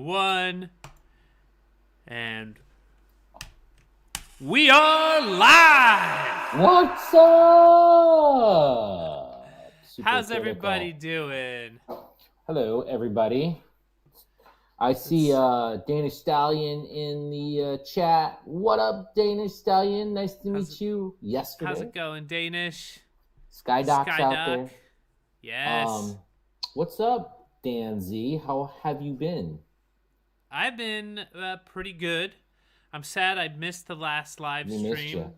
1. And we are live! What's up? How's everybody doing? Hello, everybody. I see Danish Stallion in the chat. What up, Danish Stallion? Nice to meet you yesterday. How's it going, Danish? Skydoc's out there. Yes. What's up, Dan Z? How have you been? I've been pretty good. I'm sad I missed the last live stream. Missed you.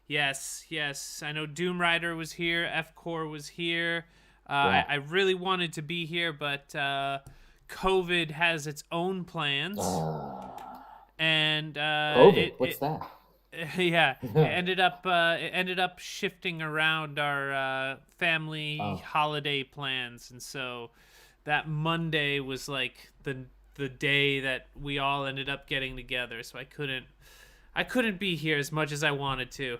Yes. I know Doom Rider was here. F-Core was here. Yeah. I really wanted to be here, but COVID has its own plans. And COVID? What's that? Yeah, it ended up shifting around our family holiday plans, and so that Monday was like the day that we all ended up getting together. So I couldn't be here as much as I wanted to.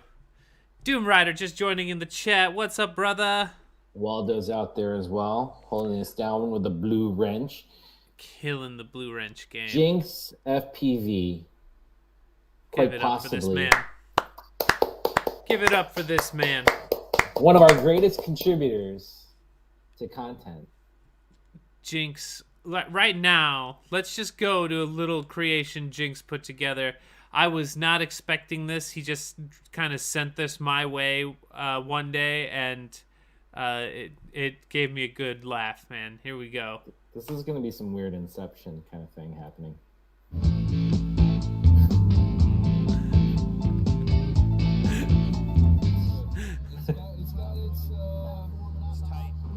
Doom Rider just joining in the chat. What's up, brother? Waldo's out there as well, holding us down with a blue wrench. Killing the blue wrench game. Jinx FPV. Give it up for this man. Give it up for this man. One of our greatest contributors to content. Jinx, right now, let's just go to a little creation Jinx put together. I was not expecting this. He just kind of sent this my way one day, and it gave me a good laugh, man. Here we go. This is going to be some weird Inception kind of thing happening.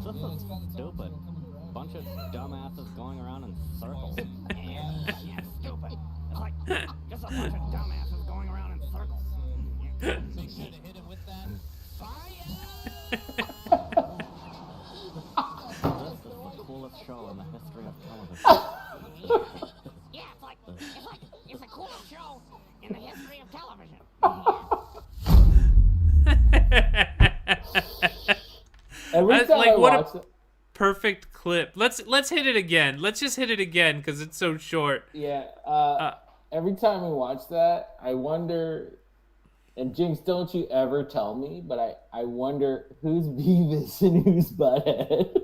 This is stupid. Bunch of dumbasses going around in circles. Yeah, stupid. It's like just a bunch of dumbasses going around in circles. Make sure to hit him with that fire. This is the coolest show in the history of television. Yeah, it's the coolest show in the history of television. Every time I watch it, perfect clip. Let's hit it again. Let's just hit it again because it's so short. Yeah. Every time we watch that, I wonder. And Jinx, don't you ever tell me, but I wonder who's Beavis and who's Butthead.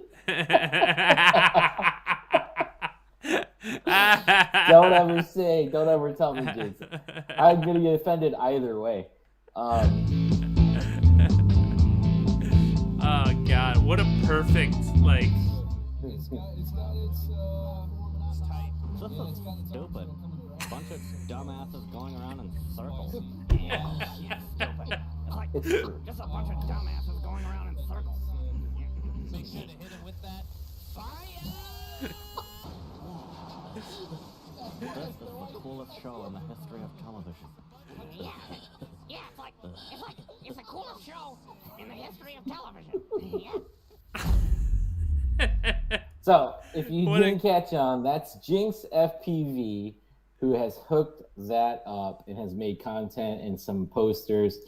Don't ever tell me, Jinx. I'm gonna get offended either way. Oh God, what a perfect This is stupid. Bunch of dumbasses going around in circles. Yeah, stupid. It's true. Just a bunch of dumbasses going around in circles. Make sure to hit him with that fire. This is the coolest show in the history of television. It's the coolest show in the history of television. So, if you didn't catch on, that's Jinx FPV, who has hooked that up and has made content and some posters,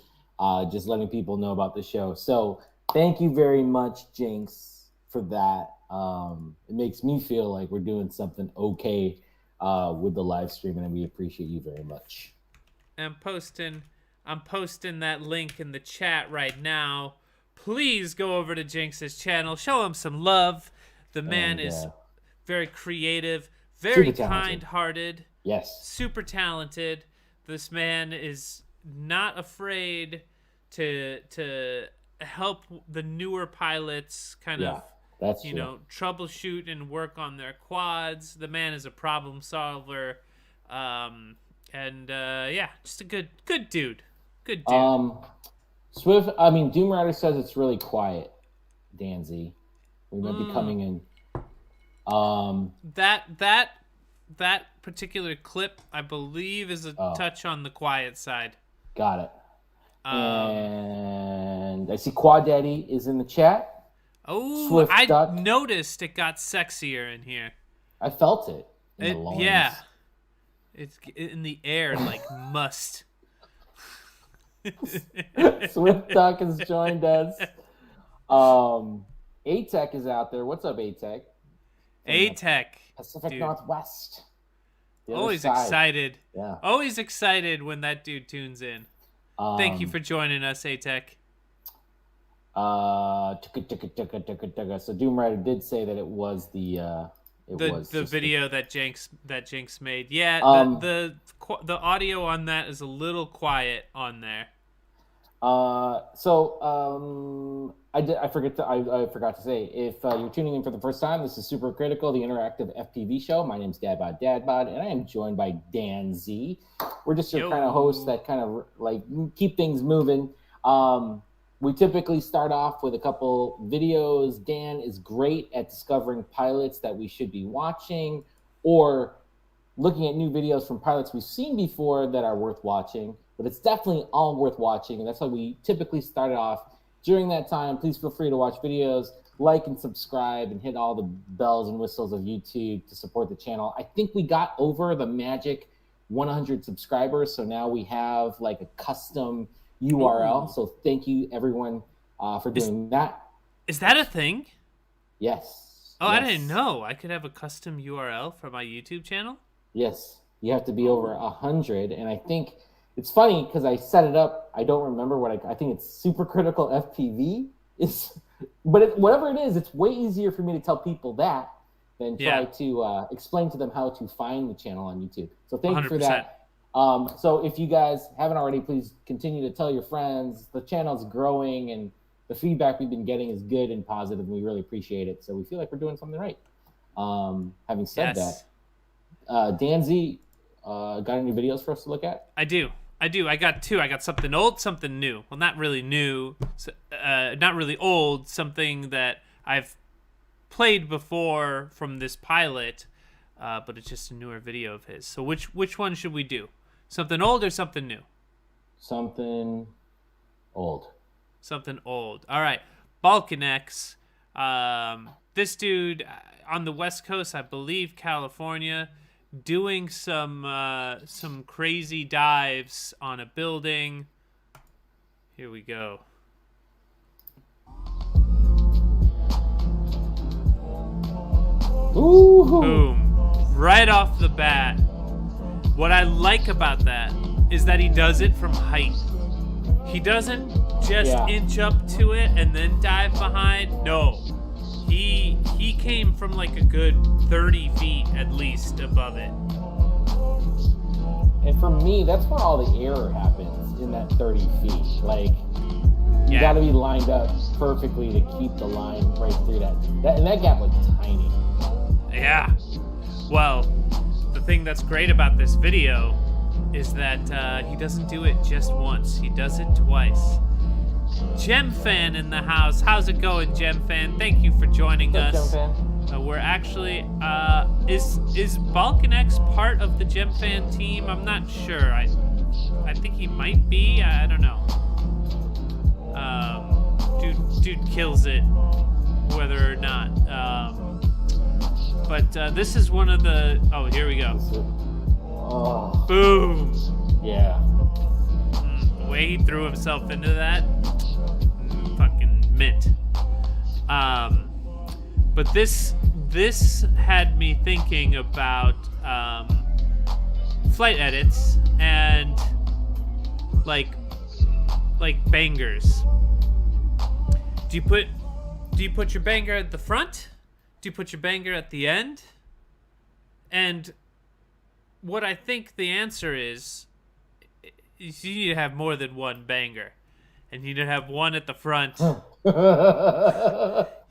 just letting people know about the show. So, thank you very much, Jinx, for that. It makes me feel like we're doing something okay with the live stream, and we appreciate you very much. I'm posting that link in the chat right now. Please go over to Jinx's channel. Show him some love. The man is very creative, very kind-hearted. Yes. Super talented. This man is not afraid to help the newer pilots kind of troubleshoot and work on their quads. The man is a problem solver. Just a good dude. Good dude. Doom Rider says it's really quiet, Dan Z. We might be coming in. That particular clip, I believe, is a touch on the quiet side. Got it. And I see Quad Daddy is in the chat. Oh, I noticed it got sexier in here. I felt it. In the lungs. Yeah. It's in the air like must. Swift Duck has joined us. A-Tech is out there. What's up, A-Tech? A-Tech. Pacific dude. Northwest. The other Always side. excited. Yeah. Always excited when that dude tunes in. Thank you for joining us, A-Tech. So Doom Rider did say that it was the video that Jinx made. Yeah, the audio on that is a little quiet on there. I forgot to say, if you're tuning in for the first time, this is Super Critical, the interactive FPV show. My name's DadBodDadBod, and I am joined by Dan Z. We're just your kind of hosts that kind of like keep things moving. We typically start off with a couple videos. Dan is great at discovering pilots that we should be watching, or looking at new videos from pilots we've seen before that are worth watching. But it's definitely all worth watching, and that's why we typically start it off. During that time, please feel free to watch videos, like and subscribe, and hit all the bells and whistles of YouTube to support the channel. I think we got over the magic 100 subscribers, so now we have like a custom URL. Ooh. So thank you, everyone, for doing that. Is that a thing? Yes. Oh, yes. I didn't know. I could have a custom URL for my YouTube channel? Yes. You have to be over 100, and I think... It's funny because I set it up. I don't remember what I think it's Super Critical FPV. Whatever it is, it's way easier for me to tell people that than try to explain to them how to find the channel on YouTube. So thank 100%. You for that. So if you guys haven't already, please continue to tell your friends. The channel's growing, and the feedback we've been getting is good and positive, and we really appreciate it. So we feel like we're doing something right. Having said that, Dan Z, got any videos for us to look at? I do. I got two. I got something old, something new. Well, not really new, not really old, something that I've played before from this pilot, but it's just a newer video of his. So which one should we do? Something old or something new? Something old. Something old. All right. Balkan X. This dude on the West Coast, I believe California, doing some crazy dives on a building. Here we go. Ooh. Boom. Right off the bat. What I like about that is that he does it from height. He doesn't just inch up to it and then dive behind. No. He came from like a good 30 feet at least above it. And for me, that's where all the error happens, in that 30 feet. Like, you got to be lined up perfectly to keep the line right through that. And that gap was tiny. Yeah. Well, the thing that's great about this video is that he doesn't do it just once. He does it twice. Gem Fan in the house. How's it going, Gem Fan? Thank you for joining us. Gem Fan? We're actually is Balkan X part of the Gem Fan team? I'm not sure. I think he might be. I don't know. Dude kills it, whether or not. But this is one of the. Oh, here we go. Oh. Boom. Yeah. The way he threw himself into that. Fucking mint. But this had me thinking about flight edits and like bangers. Do you put your banger at the front? Do you put your banger at the end? And what I think the answer is you need to have more than one banger. And you need to have one at the front.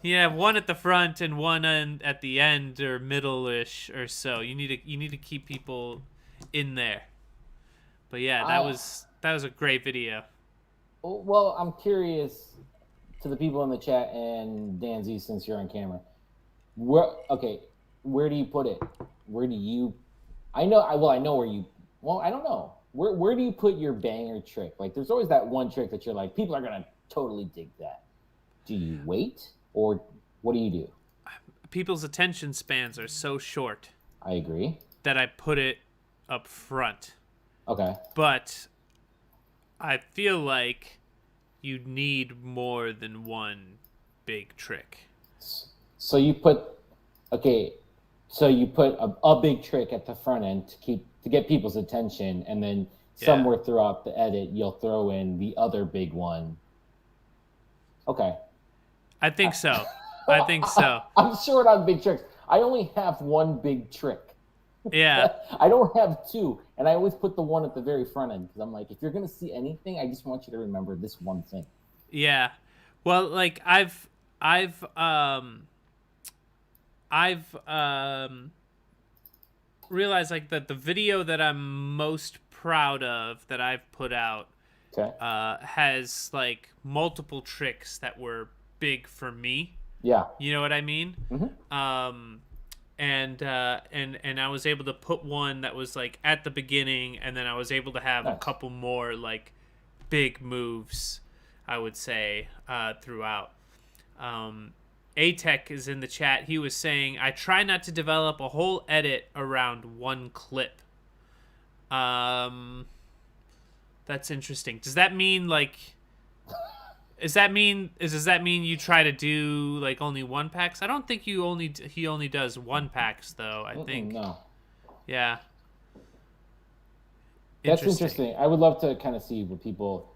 You have one at the front and one at the end or middle-ish or so. You need to keep people in there. But yeah, that was a great video. Well, I'm curious to the people in the chat and Dan Z, since you're on camera. Where do you put it? Where do you? I know where you. Well, I don't know. Where do you put your banger trick? Like, there's always that one trick that you're like, people are gonna totally dig that. Do you wait, or what do you do? People's attention spans are so short. I agree. That I put it up front. Okay. But I feel like you need more than one big trick. So you put, okay, So you put a big trick at the front end to get people's attention, and then somewhere throughout the edit, you'll throw in the other big one. Okay. I think so. I think so. I'm short on big tricks. I only have one big trick. Yeah. I don't have two, and I always put the one at the very front end because I'm like, if you're gonna see anything, I just want you to remember this one thing. Yeah. Well, like I've realized like that the video that I'm most proud of that I've put out has like multiple tricks that were big for me. Yeah. You know what I mean? Mm-hmm. And I was able to put one that was like at the beginning, and then I was able to have a couple more like big moves, I would say, throughout. A-Tech is in the chat. He was saying, I try not to develop a whole edit around one clip. That's interesting. Does that mean like... Does that mean you try to do like only one packs? I don't think he only does one packs though. I think no. Yeah. That's interesting. I would love to kind of see what people,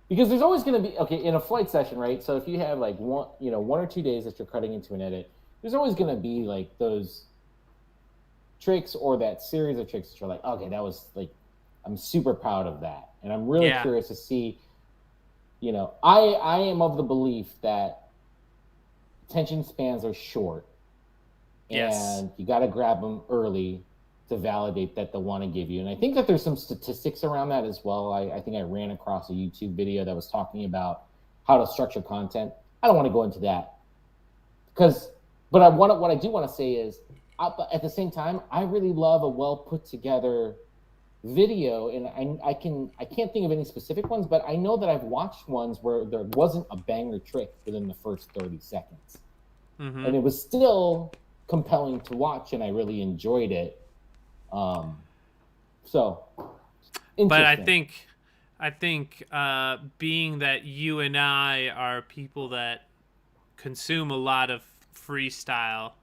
because there's always going to be in a flight session, right? So if you have like one or 2 days that you're cutting into an edit, there's always going to be like those tricks or that series of tricks that you're like, okay, that was like, I'm super proud of that, and I'm really curious to see. I am of the belief that attention spans are short, and you got to grab them early to validate that they want to give you. And I think that there's some statistics around that as well. I think I ran across a YouTube video that was talking about how to structure content. I don't want to go into that what I do want to say is, at the same time, I really love a well put together video, and I can't think of any specific ones, but I know that I've watched ones where there wasn't a banger trick within the first 30 seconds. Mm-hmm. And it was still compelling to watch, and I really enjoyed it. So but I think being that you and I are people that consume a lot of freestyle,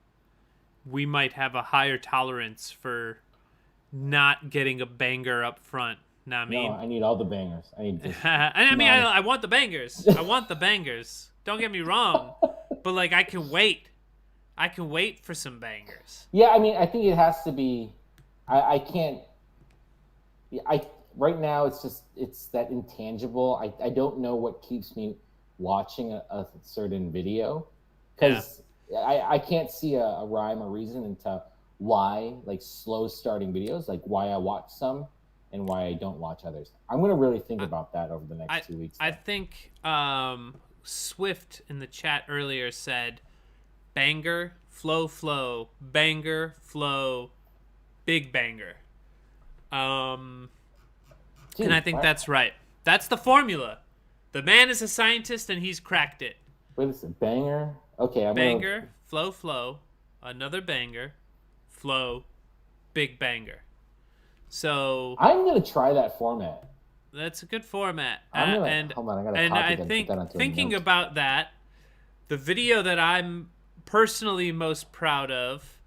we might have a higher tolerance for not getting a banger up front. Know what I mean? No, I need all the bangers. I need this. I want the bangers. I want the bangers. Don't get me wrong. But like I can wait for some bangers. Yeah, I mean, I think it has to be. I can't. Right now it's that intangible. I don't know what keeps me watching a certain video, because I can't see a rhyme or reason into why, like, slow starting videos, like why I watch some and why I don't watch others. I'm going to really think about that over the next 2 weeks. I think Swift in the chat earlier said banger, flow, banger, flow, big banger. And I think that's right. That's the formula. The man is a scientist and he's cracked it. Wait a second. Banger? Okay. Banger, flow, another banger, flow, big banger. So I'm gonna try that format. That's a good format. Hold on, I gotta copy that, think put that onto thinking about that, the video that I'm personally most proud of,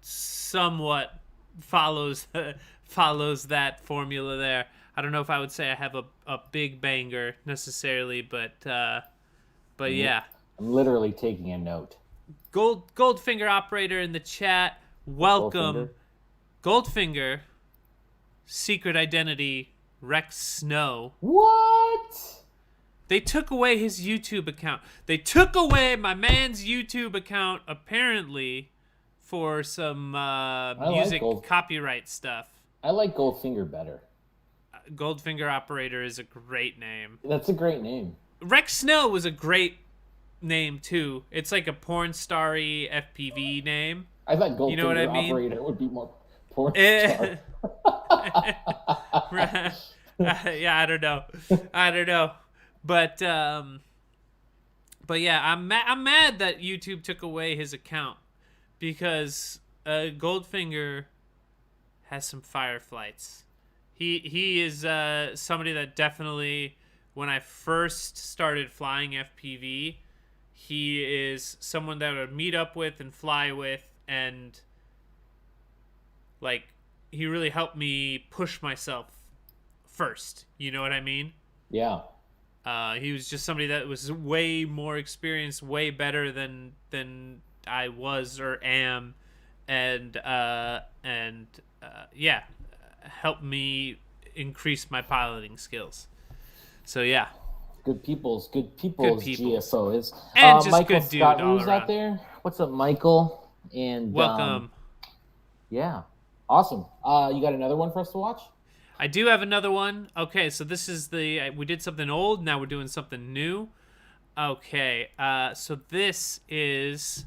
somewhat follows that formula there. I don't know if I would say I have a big banger necessarily, but yeah. I'm literally taking a note. Goldfinger operator in the chat. Welcome. Goldfinger. Secret identity. Rex Snow. What? They took away his YouTube account. They took away my man's YouTube account, apparently, for some music copyright stuff. I like Goldfinger better. Goldfinger operator is a great name. That's a great name. Rex Snow was a great name too. It's like a porn starry FPV name. I thought Goldfinger, you know what I mean? Operator would be more porn star. Yeah, I don't know. But yeah, I'm mad that YouTube took away his account, because Goldfinger has some fire flights. He is somebody that definitely, when I first started flying FPV, he is someone that I would meet up with and fly with, and like he really helped me push myself first. You know what I mean? Yeah. He was just somebody that was way more experienced, way better than I was or am, and yeah, helped me increase my piloting skills. So yeah. Good people's GFO is. And just Michael good dude Scott all who's around. out there. What's up, Michael? And Welcome. Yeah, awesome. You got another one for us to watch? I do have another one. Okay, so this is we did something old, now we're doing something new. Okay, so this is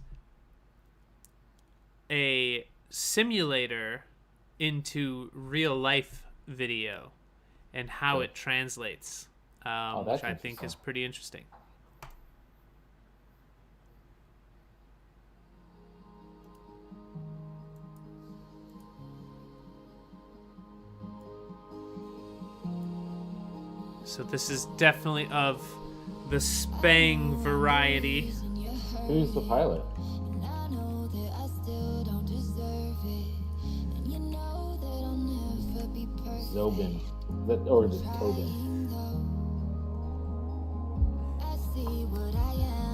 a simulator into real life video and how it translates, which I think is pretty interesting. So this is definitely of the Spang variety. Who's the pilot? Zobin. Or just Tobin.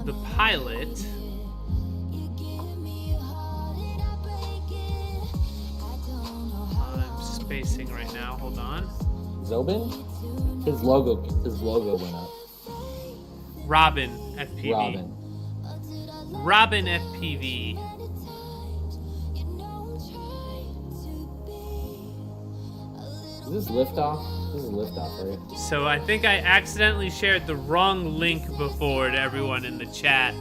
The pilot I'm spacing right now, hold on. Zobin? His logo went up. Robin FPV. Robin FPV. Is this liftoff? This is liftoff, right? So I think I accidentally shared the wrong link before to everyone in the chat.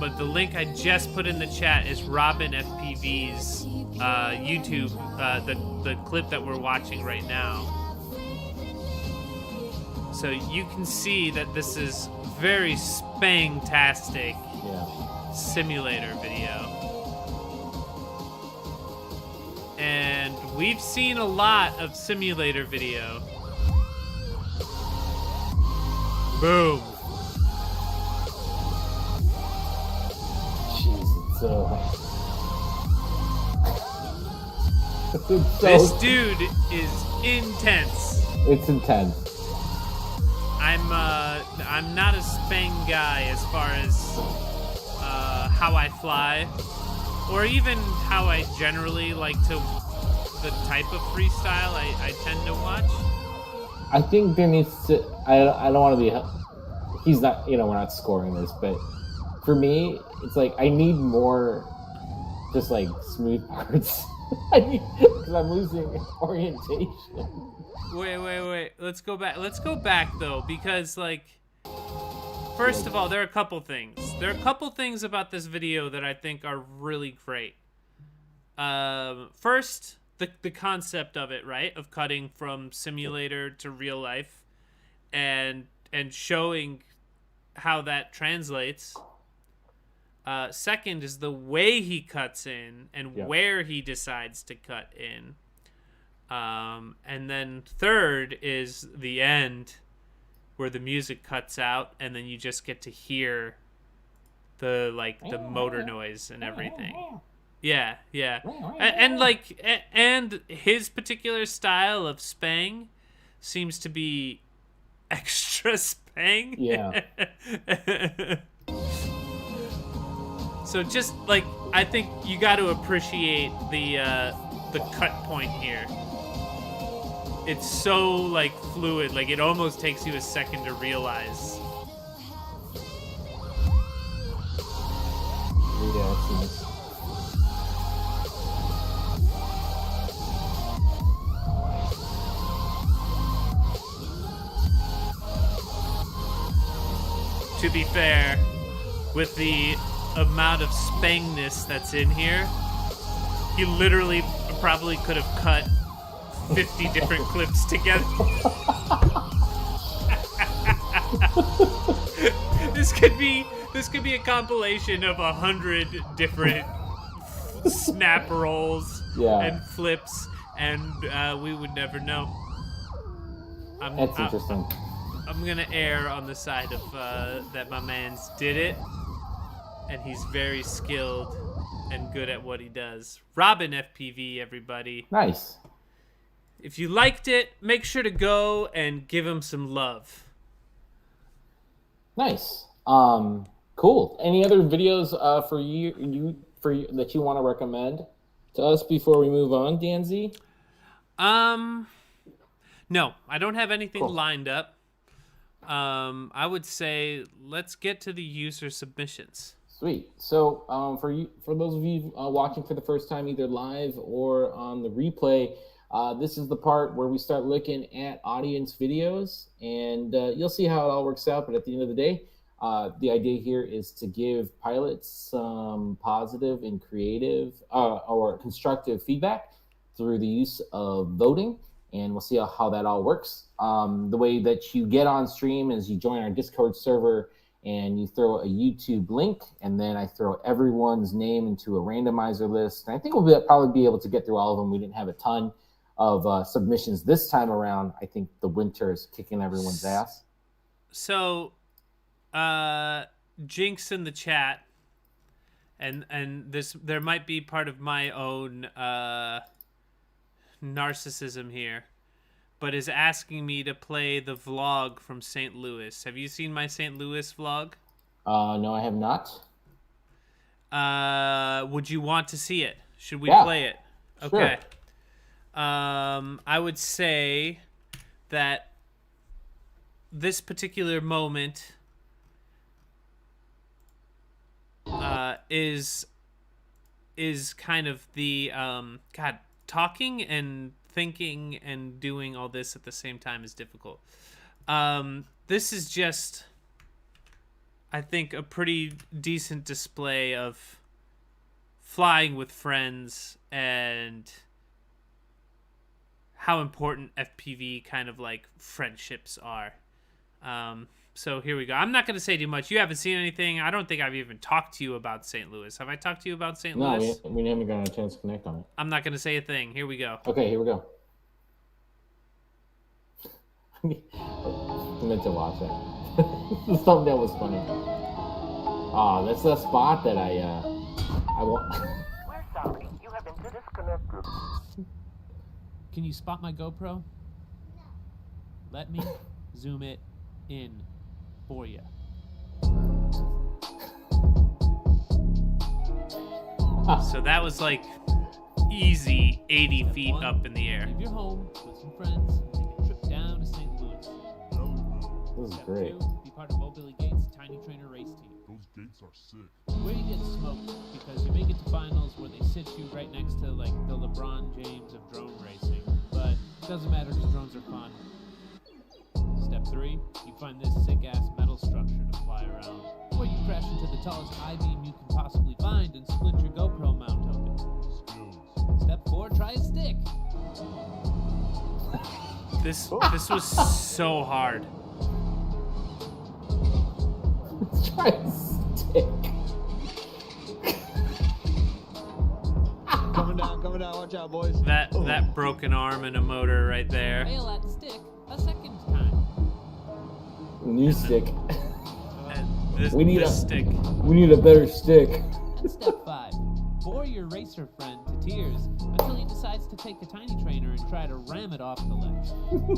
But the link I just put in the chat is Robin FPV's YouTube, the clip that we're watching right now. So you can see that this is very spang-tastic simulator video. And we've seen a lot of simulator video. Boom. Jesus. This dude is intense. It's intense. I'm not a Spang guy as far as how I fly, or even how I generally like to the type of freestyle I tend to watch. I think there needs to. I don't want to be. He's not. We're not scoring this, but for me, it's like I need more, just like smooth parts. Because I'm losing orientation. Wait. Let's go back though, because like, first of all, there are a couple things. There are a couple things about this video that I think are really great. First, the concept of it, right? Of cutting from simulator to real life, and showing how that translates. Second is the way he cuts in and where he decides to cut in. And then third is the end, where the music cuts out and then you just get to hear the motor noise and everything. Yeah. And his particular style of Spang seems to be extra Spang. Yeah. So just like, I think you got to appreciate the cut point here. It's so like fluid, like it almost takes you a second to realize. Yeah, it's nice. To be fair, with the amount of Spangness that's in here, he literally probably could have cut 50 different clips together. This could be a compilation of 100 different snap rolls and flips, and we would never know. That's interesting. I'm gonna err on the side of that my man's did it, and he's very skilled and good at what he does. Robin FPV, everybody. Nice. If you liked it, make sure to go and give him some love. Nice. Cool. Any other videos for you that you want to recommend to us before we move on, Dan Z? No, I don't have anything Cool. lined up. I would say let's get to the user submissions. Sweet. So for those of you watching for the first time, either live or on the replay, this is the part where we start looking at audience videos, and you'll see how it all works out. But at the end of the day, the idea here is to give pilots some positive and creative or constructive feedback through the use of voting, and we'll see how that all works. The way that you get on stream is you join our Discord server and you throw a YouTube link, and then I throw everyone's name into a randomizer list. And I think we'll probably be able to get through all of them. We didn't have a ton of submissions this time around. I think the winter is kicking everyone's ass. So, Jinx in the chat, and there might be part of my own narcissism here, but is asking me to play the vlog from St. Louis. Have you seen my St. Louis vlog? No, I have not. Would you want to see it? Should we play it? Sure. Okay. I would say that this particular moment is kind of the talking and thinking and doing all this at the same time is difficult. This is just, I think, a pretty decent display of flying with friends and how important FPV kind of like friendships are. So here we go. I'm not going to say too much. You haven't seen anything. I don't think I've even talked to you about St. Louis. Have I talked to you about St. Louis? No, we haven't gotten a chance to connect on it. I'm not going to say a thing. Here we go. Okay, here we go. I meant to watch that. The thumbnail was funny. That's the spot that I want. We're sorry, you have been disconnected. Can you spot my GoPro? Let me zoom it in for you. So that was like easy 80 feet up in the air. Leave your home with some friends and take a trip down to St. Louis. This is great. Be part of Mo Billy Gates' Tiny Trainer race team. Those gates are sick. Where you get smoked because you make it to finals where they sit you right next to like the LeBron James of drone racing. But it doesn't matter because drones are fun. Step 3, you find this sick-ass metal structure to fly around. Or you crash into the tallest I-beam you can possibly find and split your GoPro mount open. Step 4, try a stick. This was so hard. Let's try a stick. Coming down, watch out, boys. That broken arm and a motor right there. Fail at stick a second time. New stick. We need a stick. We need a better stick. Step 5. Bore your racer friend to tears until he decides to take the tiny trainer and try to ram it off the ledge.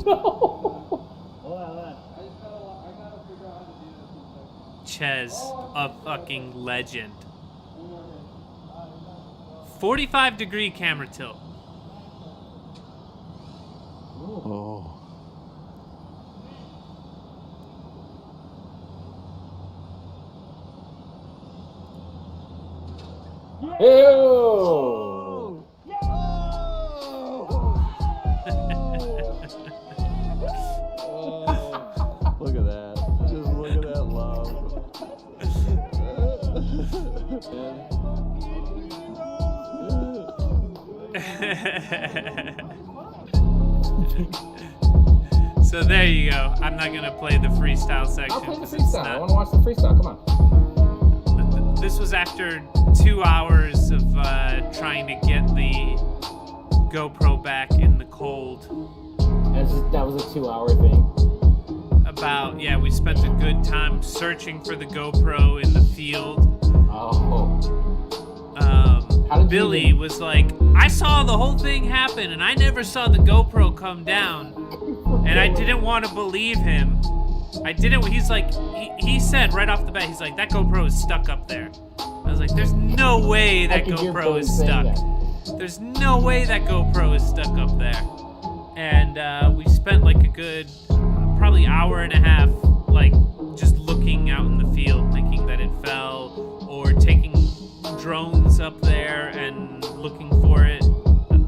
No. Ches, a fucking legend. 45-degree camera tilt. Oh. Ew. Look at that. Just look at that love. So there you go. I'm not gonna play the freestyle section. I'll play the 'cause it's freestyle. I not- want to watch the freestyle. Come on. This was after 2 hours of trying to get the GoPro back in the cold. That was a 2-hour thing. about, we spent a good time searching for the GoPro in the field. Billy was like, I saw the whole thing happen and I never saw the GoPro come down. And I didn't want to believe him. He's like, he said right off the bat, he's like, that GoPro is stuck up there. I was like, there's no way that GoPro is stuck. There's no way that GoPro is stuck up there. And we spent like a good, probably hour and a half, like just looking out in the field, thinking that it fell, or taking drones up there and looking for it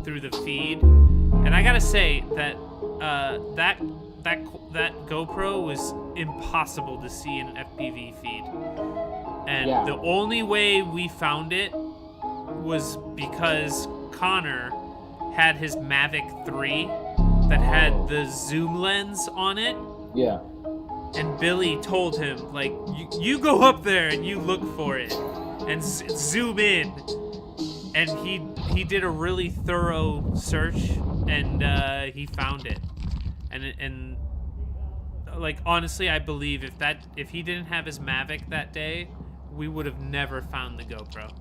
through the feed. And I gotta say that that GoPro was impossible to see in an FPV feed. And the only way we found it was because Connor had his Mavic 3 that had the zoom lens on it. Yeah. And Billy told him, like, you go up there and you look for it and zoom in. And he did a really thorough search and he found it. And like, honestly, I believe if he didn't have his Mavic that day, we would have never found the GoPro.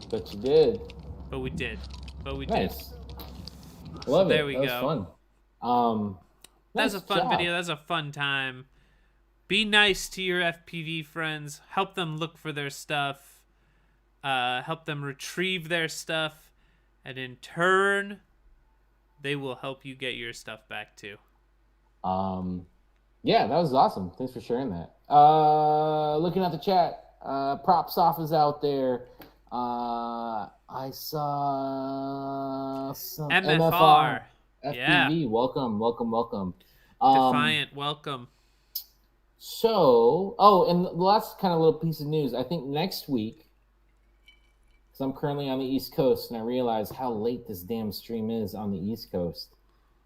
But you did. But we did. Nice. Love it. There we go. That was fun. That was Nice a fun job. video. That was a fun time. Be nice to your FPV friends. Help them look for their stuff. Help them retrieve their stuff. And in turn, they will help you get your stuff back too. Yeah, that was awesome. Thanks for sharing that. Looking at the chat, Props Off is out there. I saw some MFR. FPV. Welcome. Defiant, welcome. So, and the last kind of little piece of news, I think next week, because I'm currently on the East Coast and I realize how late this damn stream is on the East Coast,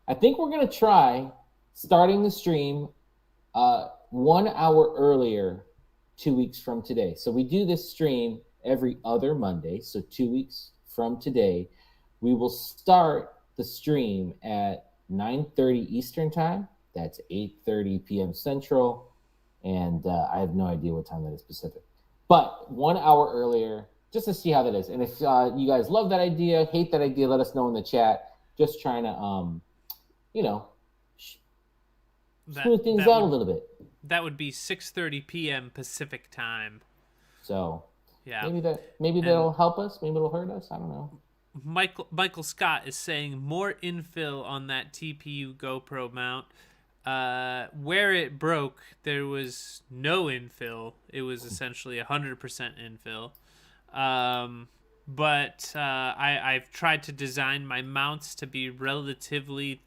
I think we're going to try starting the stream 1 hour earlier 2 weeks from today. So we do this stream every other Monday. So 2 weeks from today, we will start the stream at 9:30 Eastern time. That's 8:30 p.m. Central. And I have no idea what time that is Pacific. But 1 hour earlier, just to see how that is. And if you guys love that idea, hate that idea, let us know in the chat. Just trying to, smooth things out a little bit. That would be 6:30 p.m. Pacific time. So yeah, maybe that'll help us. Maybe it'll hurt us. I don't know. Michael Scott is saying more infill on that TPU GoPro mount. Where it broke, there was no infill. It was essentially 100% infill. But I've tried to design my mounts to be relatively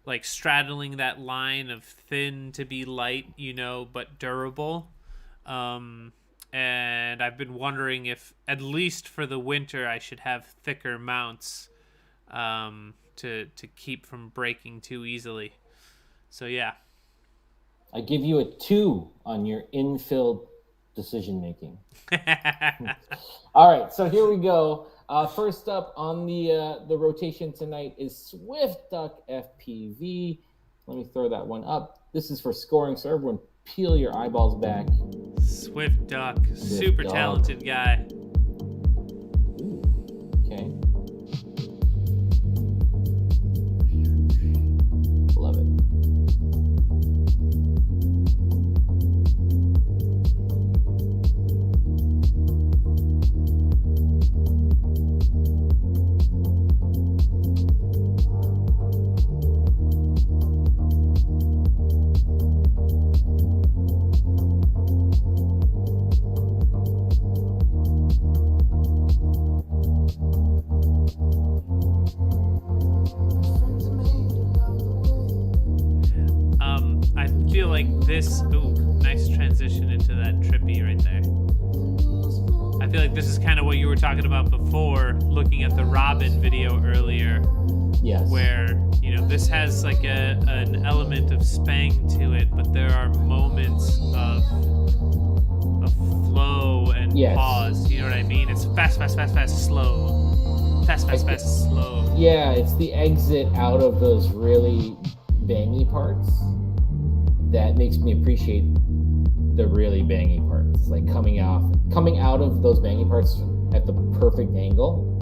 like straddling that line of thin to be light, but durable. And I've been wondering if, at least for the winter, I should have thicker mounts to keep from breaking too easily. So yeah. I give you a 2 on your infill decision making. All right, so here we go. First up on the rotation tonight is Swift Duck FPV. Let me throw that one up. This is for scoring, so everyone peel your eyeballs back. Swift Duck, super talented guy. Okay. Love it. I feel like this, nice transition into that trippy right there. I feel like this is kind of what you were talking about before, looking at the Robin video earlier. Yes. Where, this has like an element of spang to it, but there are moments of flow and pause. You know what I mean? It's fast, slow. Fast, slow. Yeah, it's the exit out of those really bangy parts. that makes me appreciate the really bangy parts, like coming out of those bangy parts at the perfect angle.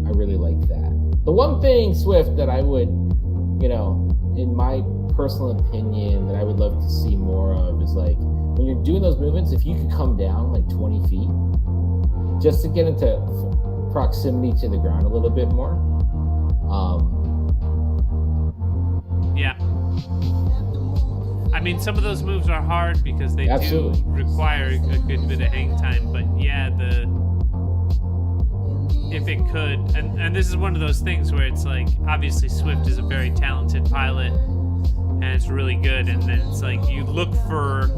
I really like that. The one thing, Swift, that I would, in my personal opinion, that I would love to see more of is like when you're doing those movements, if you could come down like 20 feet just to get into proximity to the ground a little bit more. Yeah. I mean, some of those moves are hard because they Absolutely. do require a good bit of hang time. But yeah, if it could, and this is one of those things where it's like, obviously Swift is a very talented pilot, and it's really good, and then it's like you look for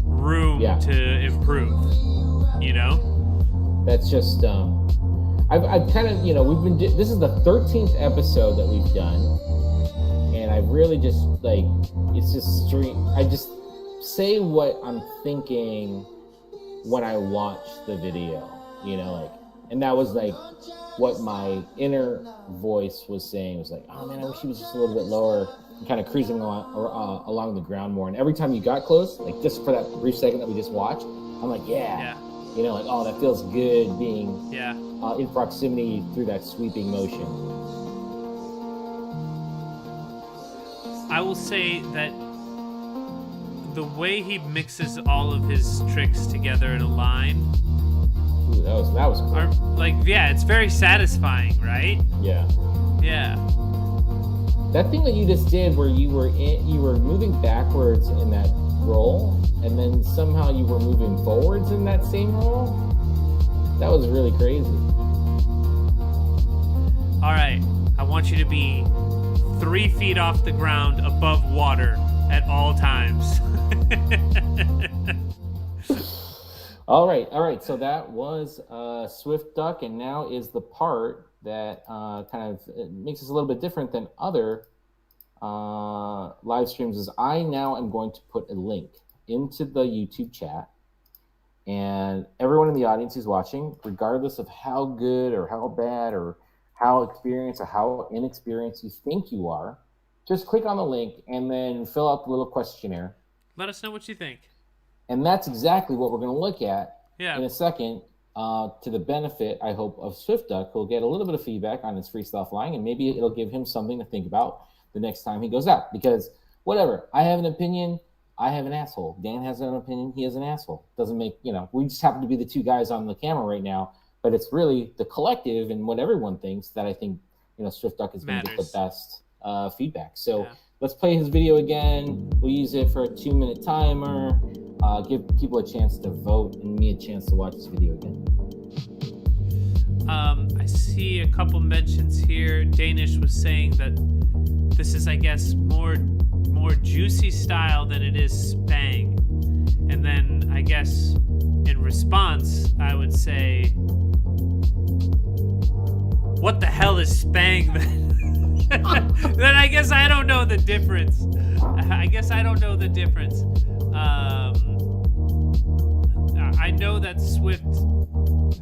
room to improve. That's just I've kind of we've been this is the 13th episode that we've done, and I've really just like it's just straight. I just say what I'm thinking when I watch the video, and that was like what my inner voice was saying. It was like, oh man, I wish he was just a little bit lower and kind of cruising along the ground more. And every time you got close, like just for that brief second that we just watched, I'm like, yeah. Like, oh, that feels good being in proximity through that sweeping motion. I will say that the way he mixes all of his tricks together in a line, ooh, that was cool. It's very satisfying, right? Yeah. Yeah. That thing that you just did, where you were moving backwards in that roll, and then somehow you were moving forwards in that same roll. That was really crazy. All right, I want you to be 3 feet off the ground above water at all times. All right. So that was Swift Duck, and now is the part that kind of makes us a little bit different than other live streams. Is I now am going to put a link into the YouTube chat, and everyone in the audience who's watching, regardless of how good or how bad or how experienced or how inexperienced you think you are, just click on the link and then fill out the little questionnaire. Let us know what you think. And that's exactly what we're going to look at in a second, to the benefit, I hope, of Swift Duck, who'll get a little bit of feedback on his freestyle flying, and maybe it'll give him something to think about the next time he goes out. Because whatever, I have an opinion, I have an asshole. Dan has an opinion, he has an asshole. Doesn't make, we just happen to be the two guys on the camera right now, but it's really the collective and what everyone thinks that I think, Swift Duck is going to get the best feedback. So let's play his video again. We'll use it for a 2-minute timer. Give people a chance to vote and me a chance to watch this video again. I see a couple mentions here. Danish was saying that this is, I guess, more juicy style than it is Spang. And then I guess in response, I would say, what the hell is Spang then? Then I guess I don't know the difference. I know that Swift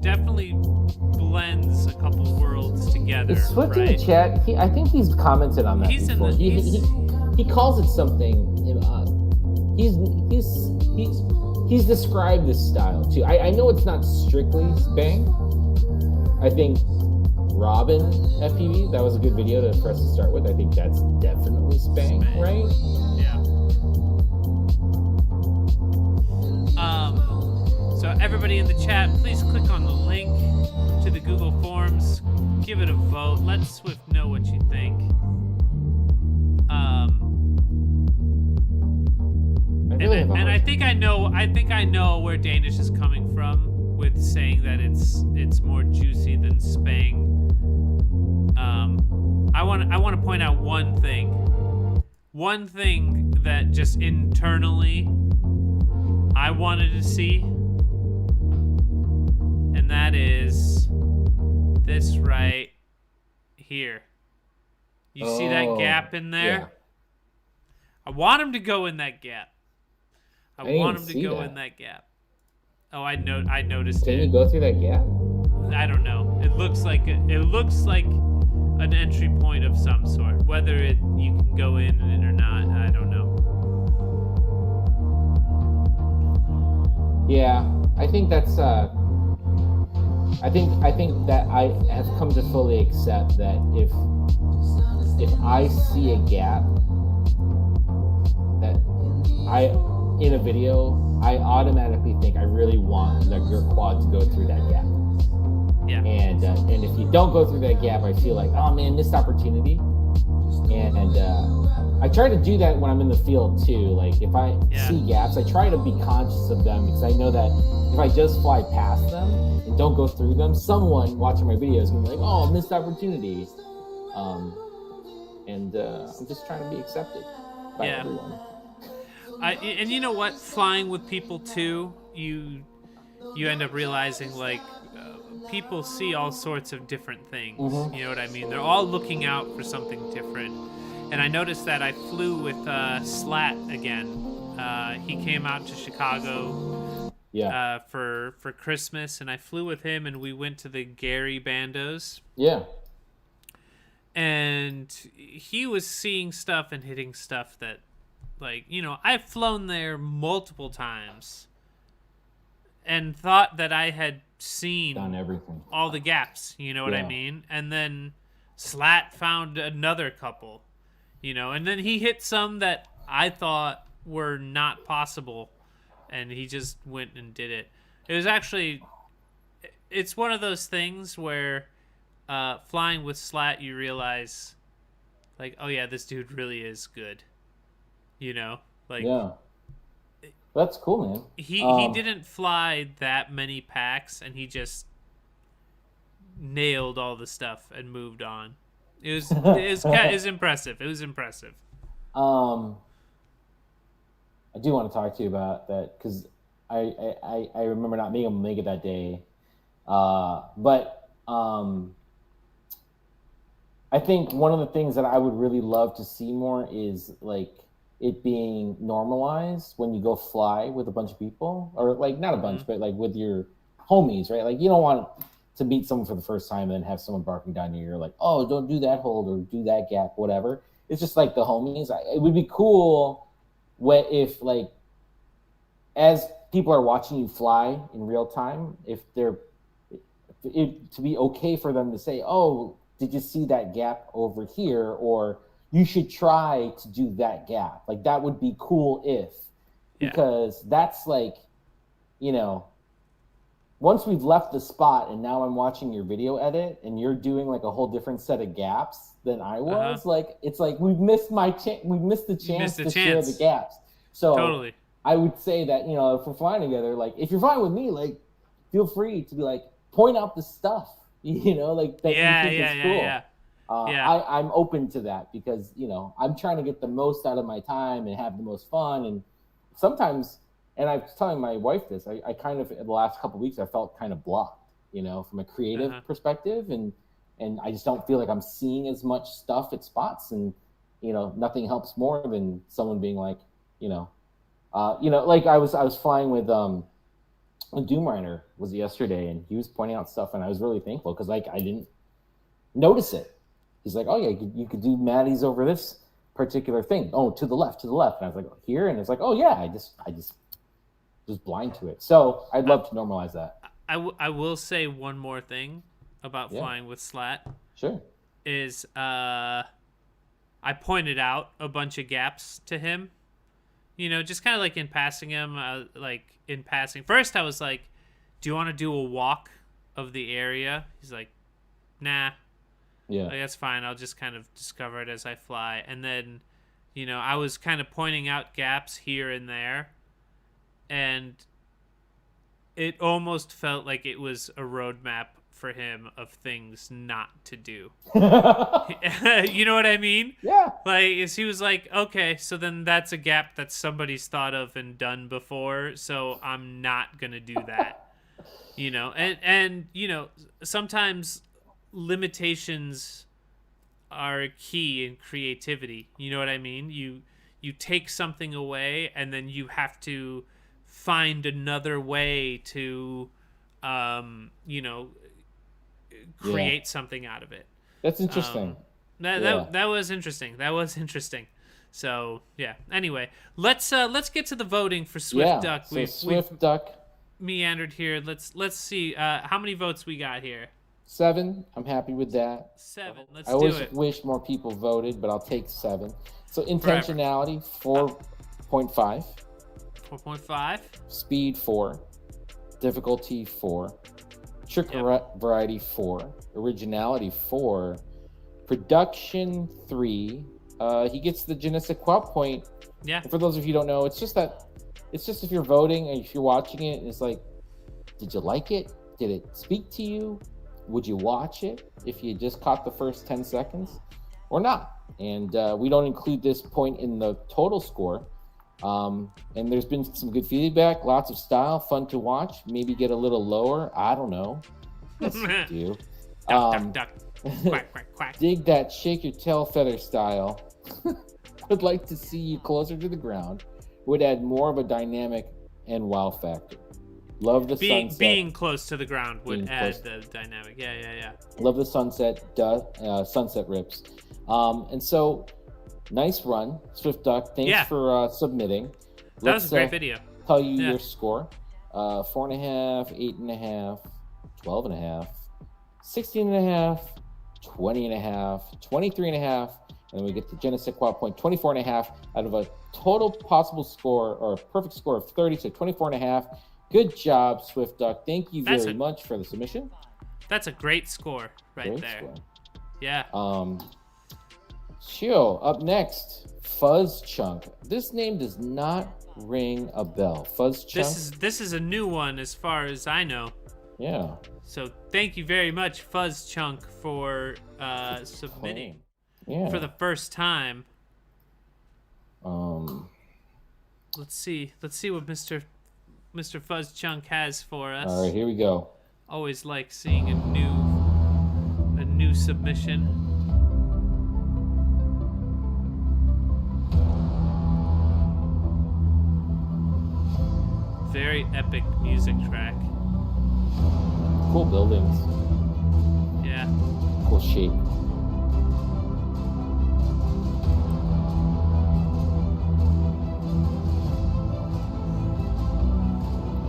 definitely blends a couple worlds together. Is Swift right? in the chat? I think he's commented on that before. He calls it something. He's described this style too. I know it's not strictly Spang. I think Robin FPV, that was a good video for us to start with. I think that's definitely Spang. Right? Yeah. So everybody in the chat, please click on the link to the Google Forms. Give it a vote. Let Swift know what you think. I think I know where Danish is coming from with saying that it's more juicy than Spang. I want to point out one thing that just internally I wanted to see, and that is this right here. You see that gap in there? Yeah. I want him to go in that gap. I want him to go in that gap. Oh, I noticed it. Can you go through that gap? I don't know. It looks like an entry point of some sort. Whether you can go in it or not, I don't know. Yeah, I think that's. I think that I have come to fully accept that if I see a gap that I in a video, I automatically think I really want like your quad to go through that gap. Yeah. And if you don't go through that gap, I feel like, oh man, missed opportunity. And I try to do that when I'm in the field too. Like if I see gaps, I try to be conscious of them because I know that if I just fly past them and don't go through them, someone watching my videos is gonna be like, oh, missed opportunity. And I'm just trying to be accepted by everyone. And you know what? Flying with people too, you end up realizing like people see all sorts of different things. Mm-hmm. You know what I mean? They're all looking out for something different. And I noticed that I flew with Slat again. He came out to Chicago for Christmas, and I flew with him, and we went to the Gary Bandos. Yeah. And he was seeing stuff and hitting stuff that, like, you know, I've flown there multiple times and thought that I had seen Done everything, all the gaps, you know what I mean? And then Slat found another couple, you know, and then he hit some that I thought were not possible, and he just went and did it. It was actually, it's one of those things where flying with Slat, you realize, like, oh yeah, this dude really is good, you know? Like, that's cool, man. He didn't fly that many packs, and he just nailed all the stuff and moved on. It was impressive. It was impressive. I do want to talk to you about that because I remember not being able to make it that day, but I think one of the things that I would really love to see more is like it being normalized when you go fly with a bunch of people, or like not a bunch, but like with your homies, right? Like you don't want to meet someone for the first time and then have someone barking down your ear like, oh, don't do that hold or do that gap, whatever. It's just like the homies. It would be cool if like as people are watching you fly in real time, if to be okay for them to say, oh, did you see that gap over here? Or you should try to do that gap. Like that would be cool because that's like, you know, once we've left the spot and now I'm watching your video edit and you're doing like a whole different set of gaps than I was, like, it's like we've missed the chance to share the gaps. So totally. I would say that, you know, if we're flying together, like if you're flying with me, like feel free to be like, point out the stuff, you know, like that you think is cool. I'm open to that because, you know, I'm trying to get the most out of my time and have the most fun. And sometimes, and I was telling my wife this, I kind of, in the last couple of weeks, I felt kind of blocked, you know, from a creative perspective. And I just don't feel like I'm seeing as much stuff at spots. And, you know, nothing helps more than someone being like, like I was flying with Doomriner was yesterday, and he was pointing out stuff, and I was really thankful because like I didn't notice it. He's like, oh yeah, you could do Maddie's over this particular thing. Oh, to the left. And I was like, here, and it's like, oh yeah, I just blind to it. So I'd love to normalize that. I will say one more thing about flying with Slat. Sure. Is I pointed out a bunch of gaps to him. You know, just kind of like in passing him, First, I was like, do you want to do a walk of the area? He's like, nah. Yeah. Like, that's fine. I'll just kind of discover it as I fly. And then, you know, I was kind of pointing out gaps here and there. And it almost felt like it was a roadmap for him of things not to do. You know what I mean? Yeah. Like, he was like, okay, so then that's a gap that somebody's thought of and done before, so I'm not gonna do that. You know, and you know, sometimes limitations are key in creativity. You know what I mean? You take something away, and then you have to find another way to, you know, create something out of it. That's interesting. That was interesting. That was interesting. So yeah. Anyway, let's get to the voting for Swift Duck. So Swift Duck meandered here. Let's see how many votes we got here. 7. I'm happy with that. 7. Let's I do always it. wish more people voted, but I'll take 7. So intentionality 4.5. 4.5. Speed 4. Difficulty 4. Trick variety 4. Originality 4. Production 3. He gets the je ne sais quoi point. Yeah. And for those of you who don't know, it's just if you're voting and if you're watching it, it's like, did you like it? Did it speak to you? Would you watch it if you just caught the first 10 seconds or not? And we don't include this point in the total score. And there's been some good feedback, lots of style, fun to watch, maybe get a little lower. I don't know. Yes, you do. Duck, duck. Quack, quack, quack. Dig that shake your tail feather style. Would like to see you closer to the ground. Would add more of a dynamic and wow factor. Love the sunset. Being close to the ground would add the dynamic. Yeah. Love the sunset rips. And so, nice run, Swift Duck. Thanks for submitting. That was a great video. Tell you your score. 4.5, 8.5, 12.5, 16.5, 20.5, 23.5, and then we get the je ne sais quoi point, 24.5 out of a total possible score or a perfect score of 30, so 24.5. Good job, Swift Duck. Thank you very much for the submission. That's a great score right there. Score. Yeah. Chill. Up next, Fuzz Chunk. This name does not ring a bell. Fuzz Chunk. This is a new one as far as I know. Yeah. So thank you very much, Fuzz Chunk, for submitting for the first time. Let's see what Mr. Fuzz Chunk has for us. All right, here we go. Always like seeing a new submission. Very epic music track. Cool buildings. Yeah. Cool shape.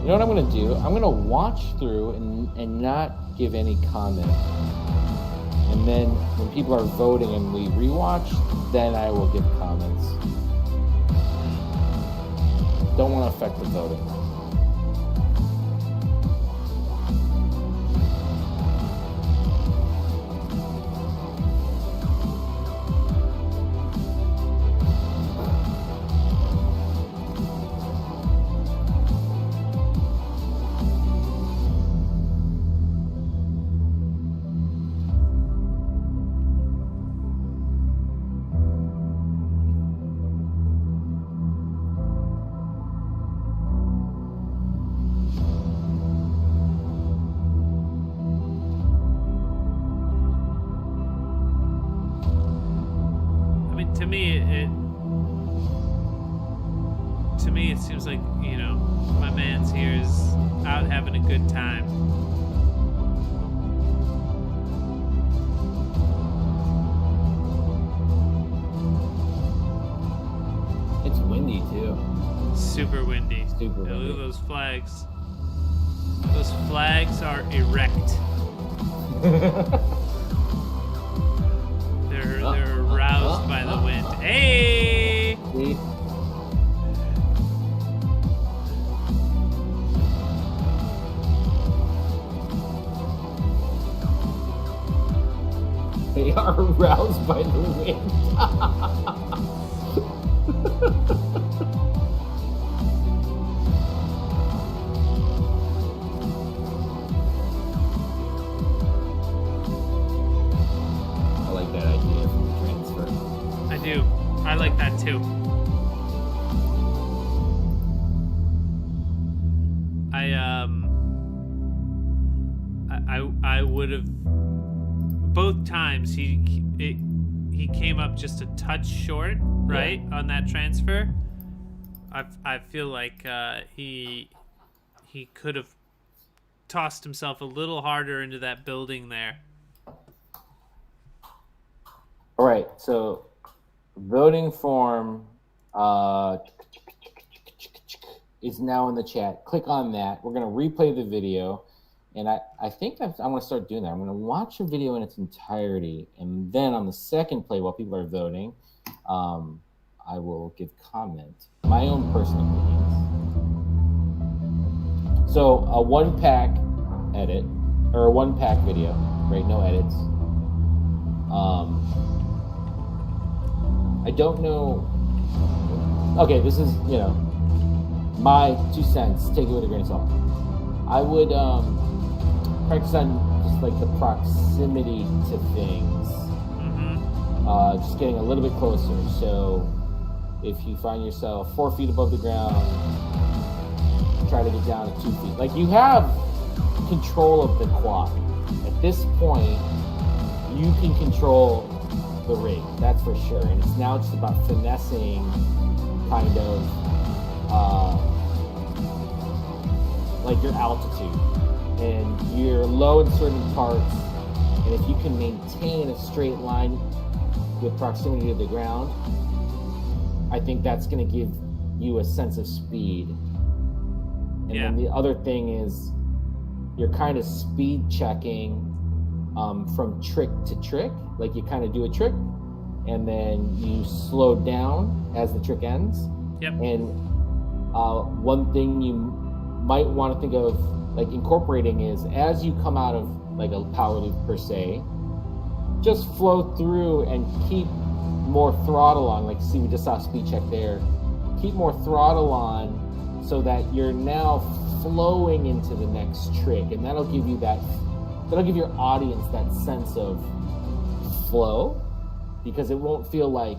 You know what I'm going to do? I'm going to watch through and not give any comment. And then when people are voting and we rewatch, then I will give comments. Don't want to affect the voting. To me, it seems like, my man's here is out having a good time. It's windy too. Super windy. Super windy. Look at those flags. Those flags are erect. They're aroused by the wind. Hey! See? They are aroused by the wind. I like that idea from the transfer. I do. I like that too. I would have both times he came up just a touch short, right, on that transfer. I feel like he could have tossed himself a little harder into that building there. All right, so voting form is now in the chat. Click on that. We're going to replay the video. And I think I'm going to start doing that. I'm going to watch a video in its entirety. And then on the second play, while people are voting, I will give comment, my own personal opinions. So a 1-pack edit, or a 1-pack video, right? No edits. I don't know. Okay, this is, my 2 cents. Take it with a grain of salt. I would practice on just like the proximity to things. Just getting a little bit closer. So if you find yourself 4 feet above the ground, try to get down to 2 feet. Like, you have control of the quad. At this point, you can control the rig, that's for sure. And it's now just about finessing kind of like your altitude. And you're low in certain parts, and if you can maintain a straight line with proximity to the ground, I think that's going to give you a sense of speed. And then the other thing is you're kind of speed checking from trick to trick. Like, you kind of do a trick and then you slow down as the trick ends. Yep. And one thing you might want to think of, like, incorporating is, as you come out of like a power loop per se, just flow through and keep more throttle on. Like, see, we just saw speed check there. Keep more throttle on so that you're now flowing into the next trick, and that'll give you that'll give your audience that sense of flow, because it won't feel like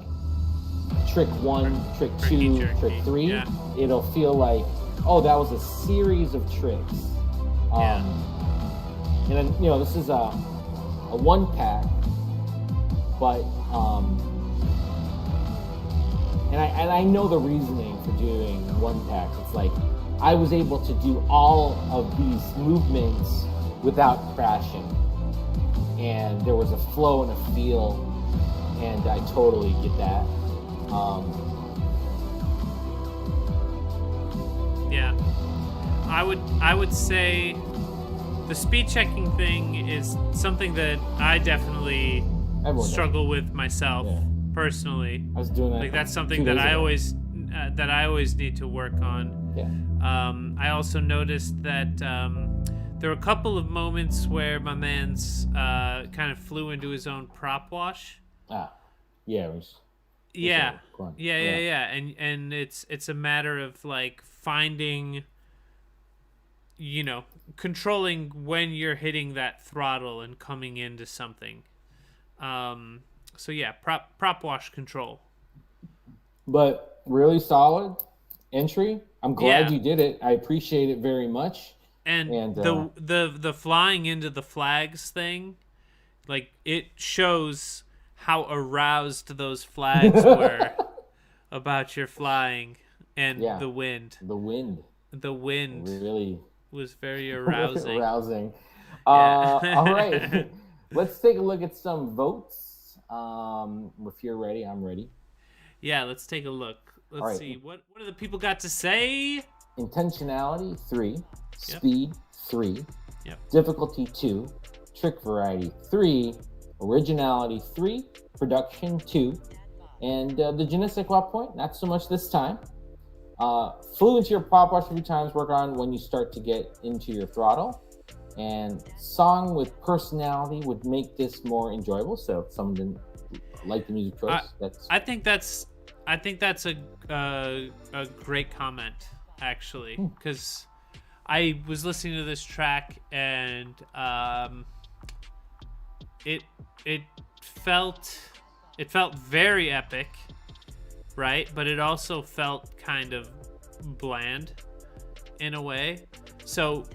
trick 1, trick 2, trick 3. Yeah. It'll feel like, oh, that was a series of tricks. And then, this is a 1-pack, but and I know the reasoning for doing 1-pack. It's like, I was able to do all of these movements without crashing, and there was a flow and a feel, and I totally get that. Yeah, I would say the speed checking thing is something that I definitely struggle with myself personally. I was doing that. Like, that's something that I always need to work on. Yeah. I also noticed that there were a couple of moments where my man's kind of flew into his own prop wash. Yeah. It was, yeah. And it's a matter of, like, finding, controlling when you're hitting that throttle and coming into something. So yeah, prop wash control. But really solid entry. I'm glad you did it. I appreciate it very much. And the flying into the flags thing, like, it shows how aroused those flags were about your flying, and the wind. The wind really was very arousing. All right. Let's take a look at some votes. If you're ready, I'm ready. Yeah, let's take a look. Let's see. What do the people got to say? Intentionality 3, speed 3, difficulty 2, trick variety 3, originality 3, production 2, and the je ne sais quoi point, not so much this time. Flew into your prop wash a few times, work on when you start to get into your throttle. And song with personality would make this more enjoyable. So if someone didn't like the music choice, I think that's a great comment, actually, because I was listening to this track, and it felt very epic, right? But it also felt kind of bland in a way. So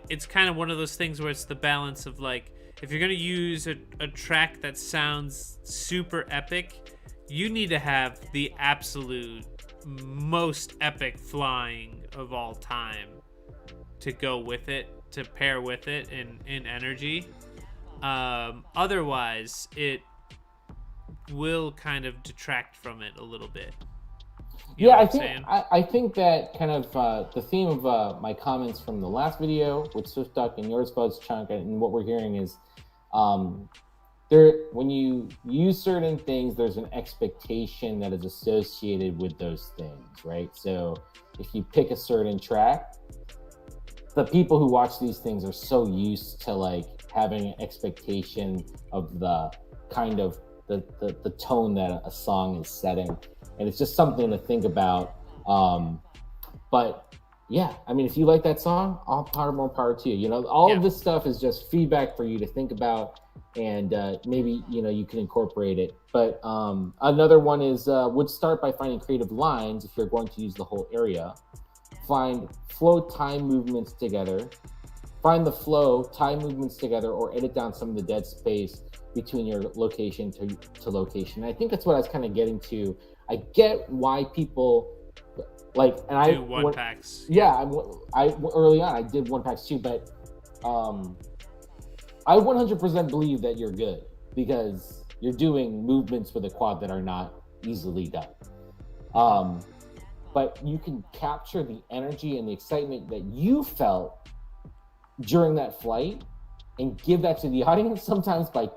it's kind of one of those things where it's the balance of, like, if you're going to use a track that sounds super epic, you need to have the absolute most epic flying of all time to go with it, to pair with it in energy. Otherwise, it will kind of detract from it a little bit. You know Yeah, what I'm saying? I think that kind of the theme of my comments from the last video with Swift Duck and yours, Fudge Chunk, and what we're hearing is when you use certain things, there's an expectation that is associated with those things, right? So if you pick a certain track, the people who watch these things are so used to like having an expectation of the kind of the tone that a song is setting, and it's just something to think about. But yeah, I mean, if you like that song, more power to you. You know, all of this stuff is just feedback for you to think about, and maybe you can incorporate it. But another one is would start by finding creative lines if you're going to use the whole area. Find flow time movements together. Find the flow time movements together, or edit down some of the dead space between your location to location. I think that's what I was kind of getting to. I get why people like, and do one packs. Yeah, I early on I did one packs too, but I 100% believe that you're good because you're doing movements for the quad that are not easily done. But you can capture the energy and the excitement that you felt during that flight and give that to the audience sometimes by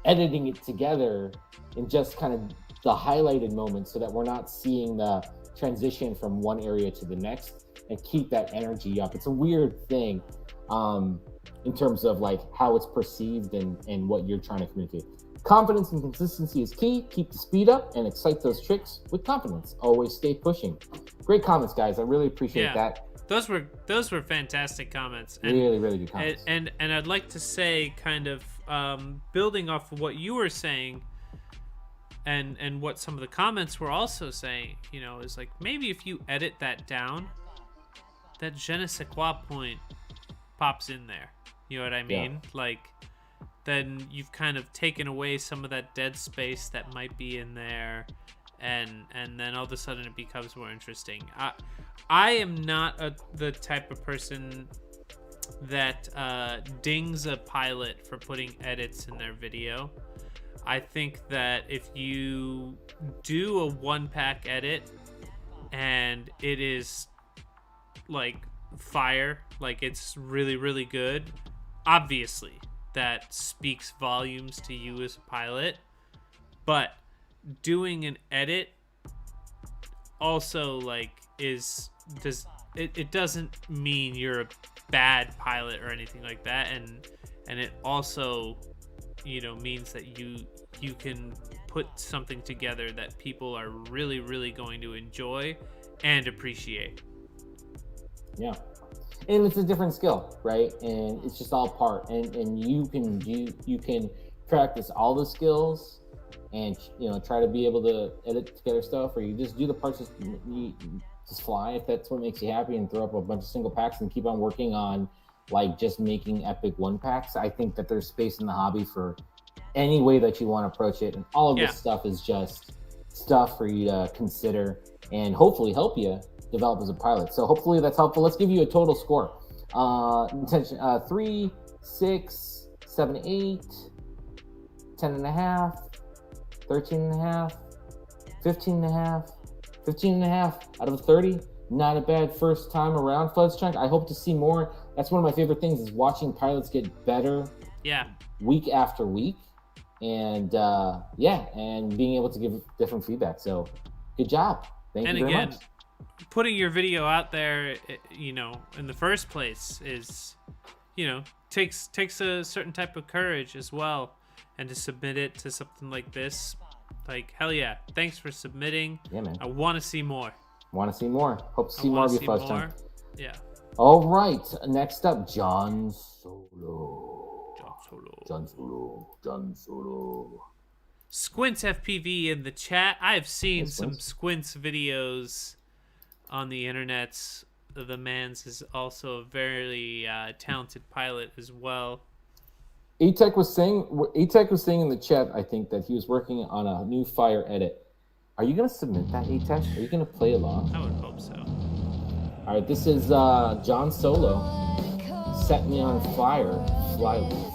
editing it together in just kind of the highlighted moments so that we're not seeing the transition from one area to the next, and keep that energy up. It's a weird thing in terms of like how it's perceived and what you're trying to communicate. Confidence and consistency is key. Keep the speed up and excite those tricks with confidence. Always stay pushing. Great comments, guys. I really appreciate that. Those were fantastic comments. And, really, really good comments. And I'd like to say, kind of building off of what you were saying, and what some of the comments were also saying, is like maybe if you edit that down, that je ne sais quoi point pops in there. You know what I mean? Yeah. Like, then you've kind of taken away some of that dead space that might be in there, and then all of a sudden it becomes more interesting. I am not the type of person that dings a pilot for putting edits in their video. I think that if you do a one-pack edit and it is like fire, like it's really, really good, obviously that speaks volumes to you as a pilot. But doing an edit also like it doesn't mean you're a bad pilot or anything like that, and it also means that you can put something together that people are really, really going to enjoy and appreciate. Yeah, and it's a different skill, right? And it's just all part, and you can practice all the skills and try to be able to edit together stuff, or you just do the parts just fly if that's what makes you happy, and throw up a bunch of single packs and keep on working on like just making epic one packs. I think that there's space in the hobby for any way that you want to approach it, and all of this stuff is just stuff for you to consider and hopefully help you develop as a pilot. So hopefully that's helpful. Let's give you a total score. 3, 6, 7, 8, 10.5, 13.5, 15.5, 15.5 out of 30. Not a bad first time around, Fudge Chunk. I hope to see more. That's one of my favorite things, is watching pilots get better week after week. And and being able to give different feedback. So good job. Thank you very much. Putting your video out there, in the first place is, takes a certain type of courage as well. And to submit it to something like this, like, hell yeah. Thanks for submitting. Yeah, man. I want to see more. Hope to see more of you, Fudge Chunk. Yeah. All right. Next up, John Solo. Squints FPV in the chat. I've seen some Squints videos on the internets. The man's is also a very talented pilot as well. A-Tech was saying in the chat, I think, that he was working on a new fire edit. Are you going to submit that, A-Tech? Are you going to play along? I would hope so. All right, this is John Solo. Set Me on Fire, Flywheel.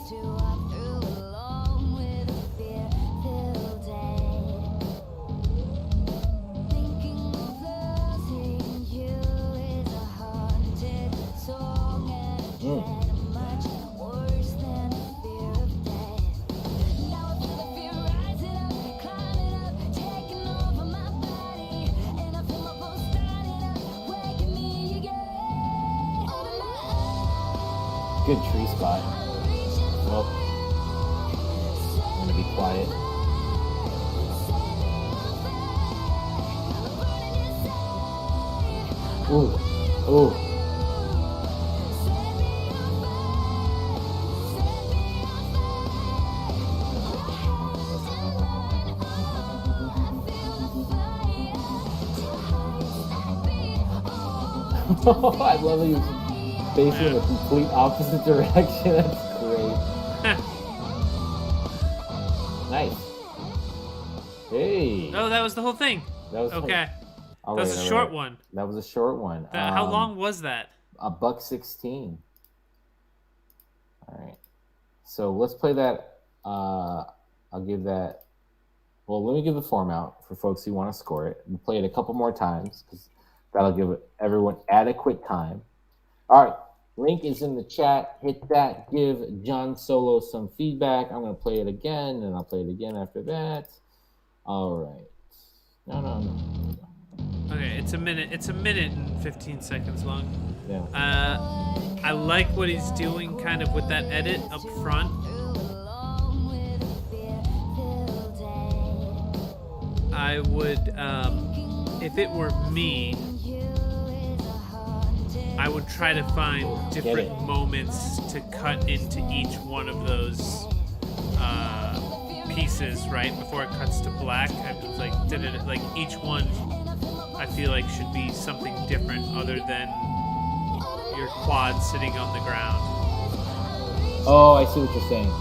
good tree spot. Well, I'm gonna be quiet. Ooh, ooh. I love you facing in the complete opposite direction. That's great. Nice. Hey. Oh, that was the whole thing. That was okay. All that right, was a all short right. one. That was a short one. How long was that? $1.16. All right. So let's play that. I'll give that. Well, let me give the form out for folks who want to score it. We'll play it a couple more times because that'll give everyone adequate time. All right. Link is in the chat. Hit that. Give John Solo some feedback. I'm going to play it again, and I'll play it again after that. All right. No. Okay, it's a minute. It's a minute and 15 seconds long. Yeah. I like what he's doing, kind of with that edit up front. I would, if it were me, I would try to find different moments to cut into each one of those pieces, right before it cuts to black. I was like each one, I feel like should be something different other than your quad sitting on the ground. Oh, I see what you're saying.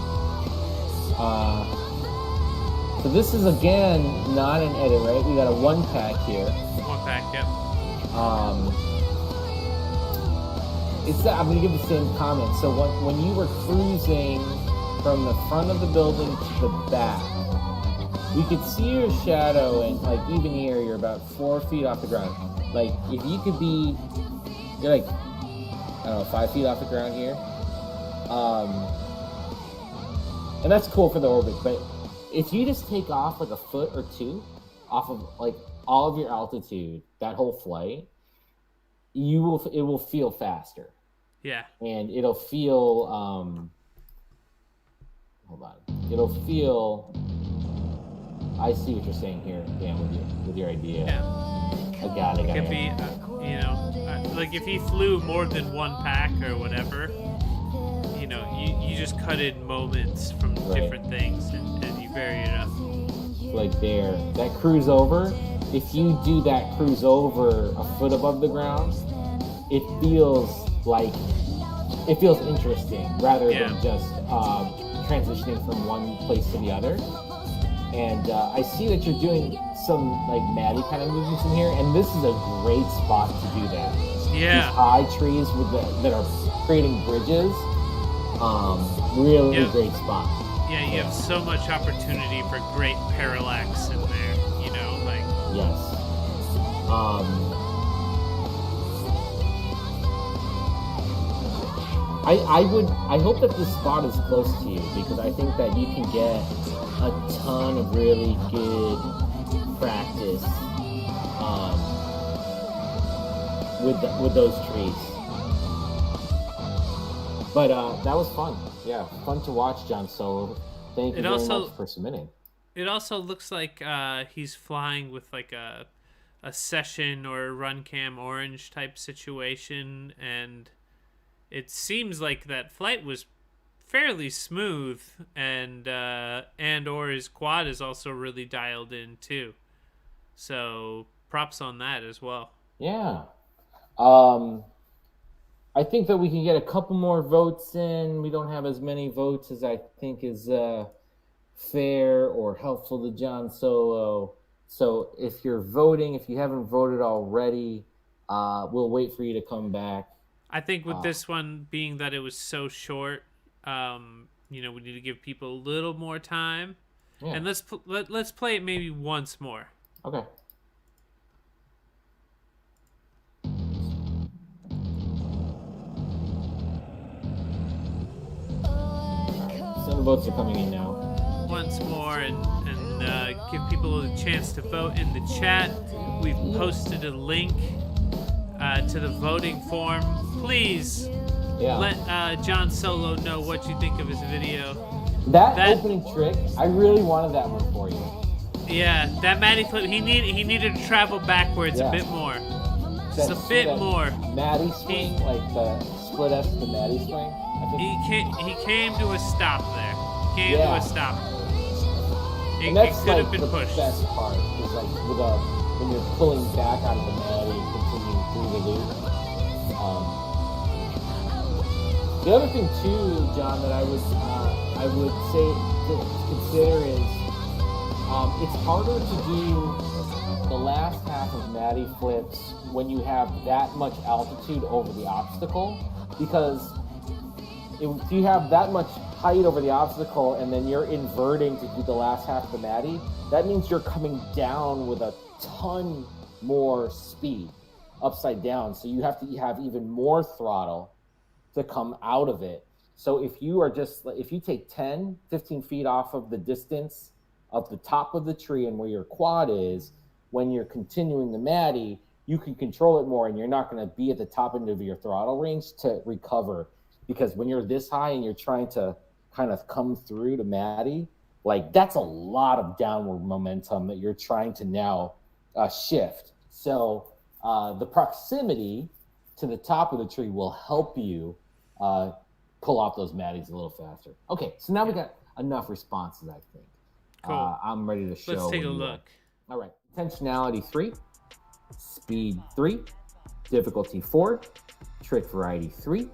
So this is again not an edit, right? We got a one pack here. One pack, yep. I'm gonna give the same comment. So when you were cruising from the front of the building to the back, we could see your shadow, and like even here, you're about 4 feet off the ground. Like if you could be, you're like, I don't know, 5 feet off the ground here. And that's cool for the orbit, but if you just take off like a foot or two off of like all of your altitude, that whole flight, it will feel faster. Yeah. And it'll feel hold on. It'll feel, I see what you're saying here, Dan, with your idea. Yeah. I got it. It could be, like if he flew more than one pack or whatever, you just cut in moments from different things and you vary it up. Like there, that cruise over, if you do that cruise over a foot above the ground, it feels interesting rather than just transitioning from one place to the other. And I see that you're doing some like Maddie kind of movements in here, and this is a great spot to do that. Yeah. These high trees that are creating bridges, really great spot. Yeah, you have so much opportunity for great parallax in there, like. Yes. I hope that this spot is close to you, because I think that you can get a ton of really good practice with those trees. But that was fun. Yeah, fun to watch, John Solo. Thank you very much for submitting. It also looks like he's flying with like a session or a run cam orange type situation, and it seems like that flight was fairly smooth, and or his quad is also really dialed in too. So props on that as well. Yeah. I think that we can get a couple more votes in. We don't have as many votes as I think is fair or helpful to John Solo. So if you're voting, if you haven't voted already, we'll wait for you to come back. I think with this one being that it was so short, we need to give people a little more time. Yeah. And let's play it maybe once more. Okay. Some votes are coming in now. Once more, and give people a chance to vote in the chat. We've posted a link to the voting form. Please let John Solo know what you think of his video. That opening trick, I really wanted that one for you. Yeah, that Maddie flip, he needed to travel backwards a bit more. Just a bit more. Maddie swing, like the split F to the Maddie swing. He came to a stop there. He came to a stop. It could have been pushed. The best part is like when you're pulling back out of the Maddie and continuing through the loop. The other thing too, John, that I would say to consider is it's harder to do the last half of Maddie flips when you have that much altitude over the obstacle, because if you have that much height over the obstacle and then you're inverting to do the last half of the Maddie, that means you're coming down with a ton more speed upside down. So you have to have even more throttle to come out of it. So if you take 10, 15 feet off of the distance of the top of the tree and where your quad is, when you're continuing the Maddie, you can control it more and you're not going to be at the top end of your throttle range to recover. Because when you're this high and you're trying to kind of come through to Maddie, like that's a lot of downward momentum that you're trying to now shift. So the proximity to the top of the tree will help you pull off those Maddies a little faster. Okay, so now we got enough responses, I think. Cool. I'm ready to show. Let's take a look. All right. Intentionality 3, speed 3, difficulty 4, trick variety 3,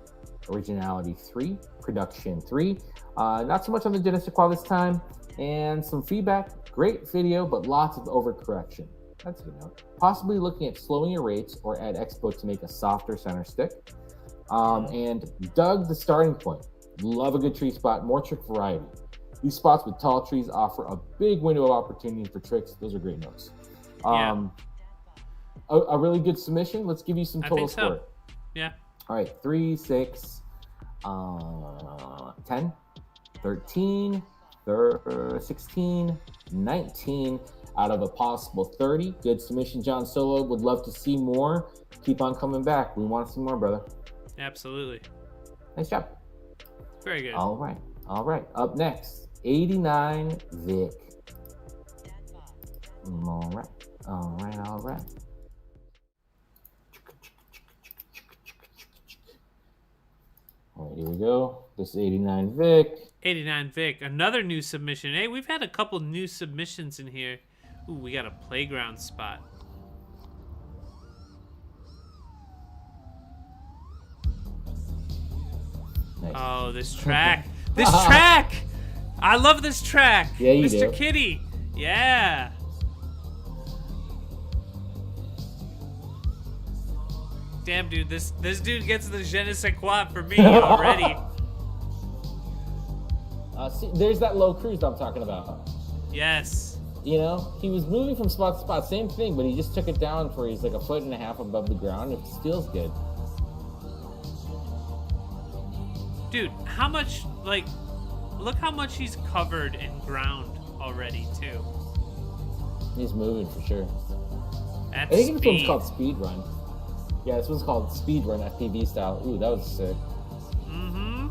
originality 3, production 3. Not so much on the Genesis Qual this time, and some feedback. Great video, but lots of overcorrection. That's a good note. Possibly looking at slowing your rates or add expo to make a softer center stick. And dug the starting point. Love a good tree spot, more trick variety. These spots with tall trees offer a big window of opportunity for tricks. Those are great notes. A really good submission. Let's give you some total score. Yeah. All right, 3, 6, 10, 13, 16, 19 out of a possible 30. Good submission, John Solo. Would love to see more. Keep on coming back. We want to see more, brother. Absolutely. Nice job. Very good. All right. Up next, 89 Vic. All right. All right. All right, here we go. This is 89 Vic. 89 Vic, another new submission. Hey, we've had a couple new submissions in here. Ooh, we got a playground spot. Nice. Oh, this track. This track! I love this track. Yeah, you Mr. do. Kitty. Yeah. Damn, dude, this dude gets the je ne sais quoi for me already. See, there's that low cruise I'm talking about. Yes. You know, he was moving from spot to spot, same thing, but he just took it down for he's like 1.5 feet above the ground. It feels good. Dude, how much, like, look how much he's covered in ground already, too. He's moving for sure. At I think this one's speed. called Speed Run. Yeah, this one's called Speed Run FPV style. Ooh, that was sick. Mm-hmm.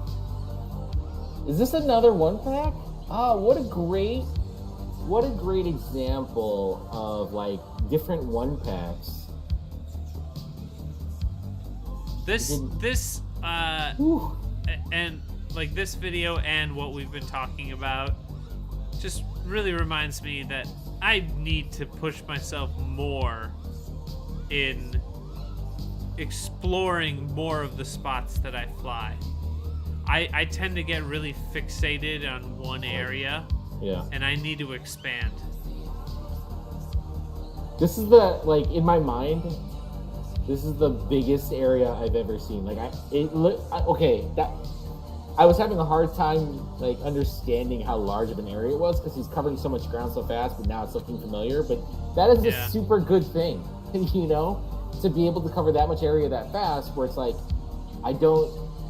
Is this another one pack? Ah, what a great example of like different one packs. This Whew. and like this video and what we've been talking about just really reminds me that I need to push myself more in exploring more of the spots that I fly. I tend to get really fixated on one area. Yeah. And I need to expand. This is the, like, in my mind, this is the biggest area I've ever seen. Like, I was having a hard time, like, understanding how large of an area it was because he's covering so much ground so fast, but now it's looking familiar. But that is a super good thing, you know, to be able to cover that much area that fast where it's like,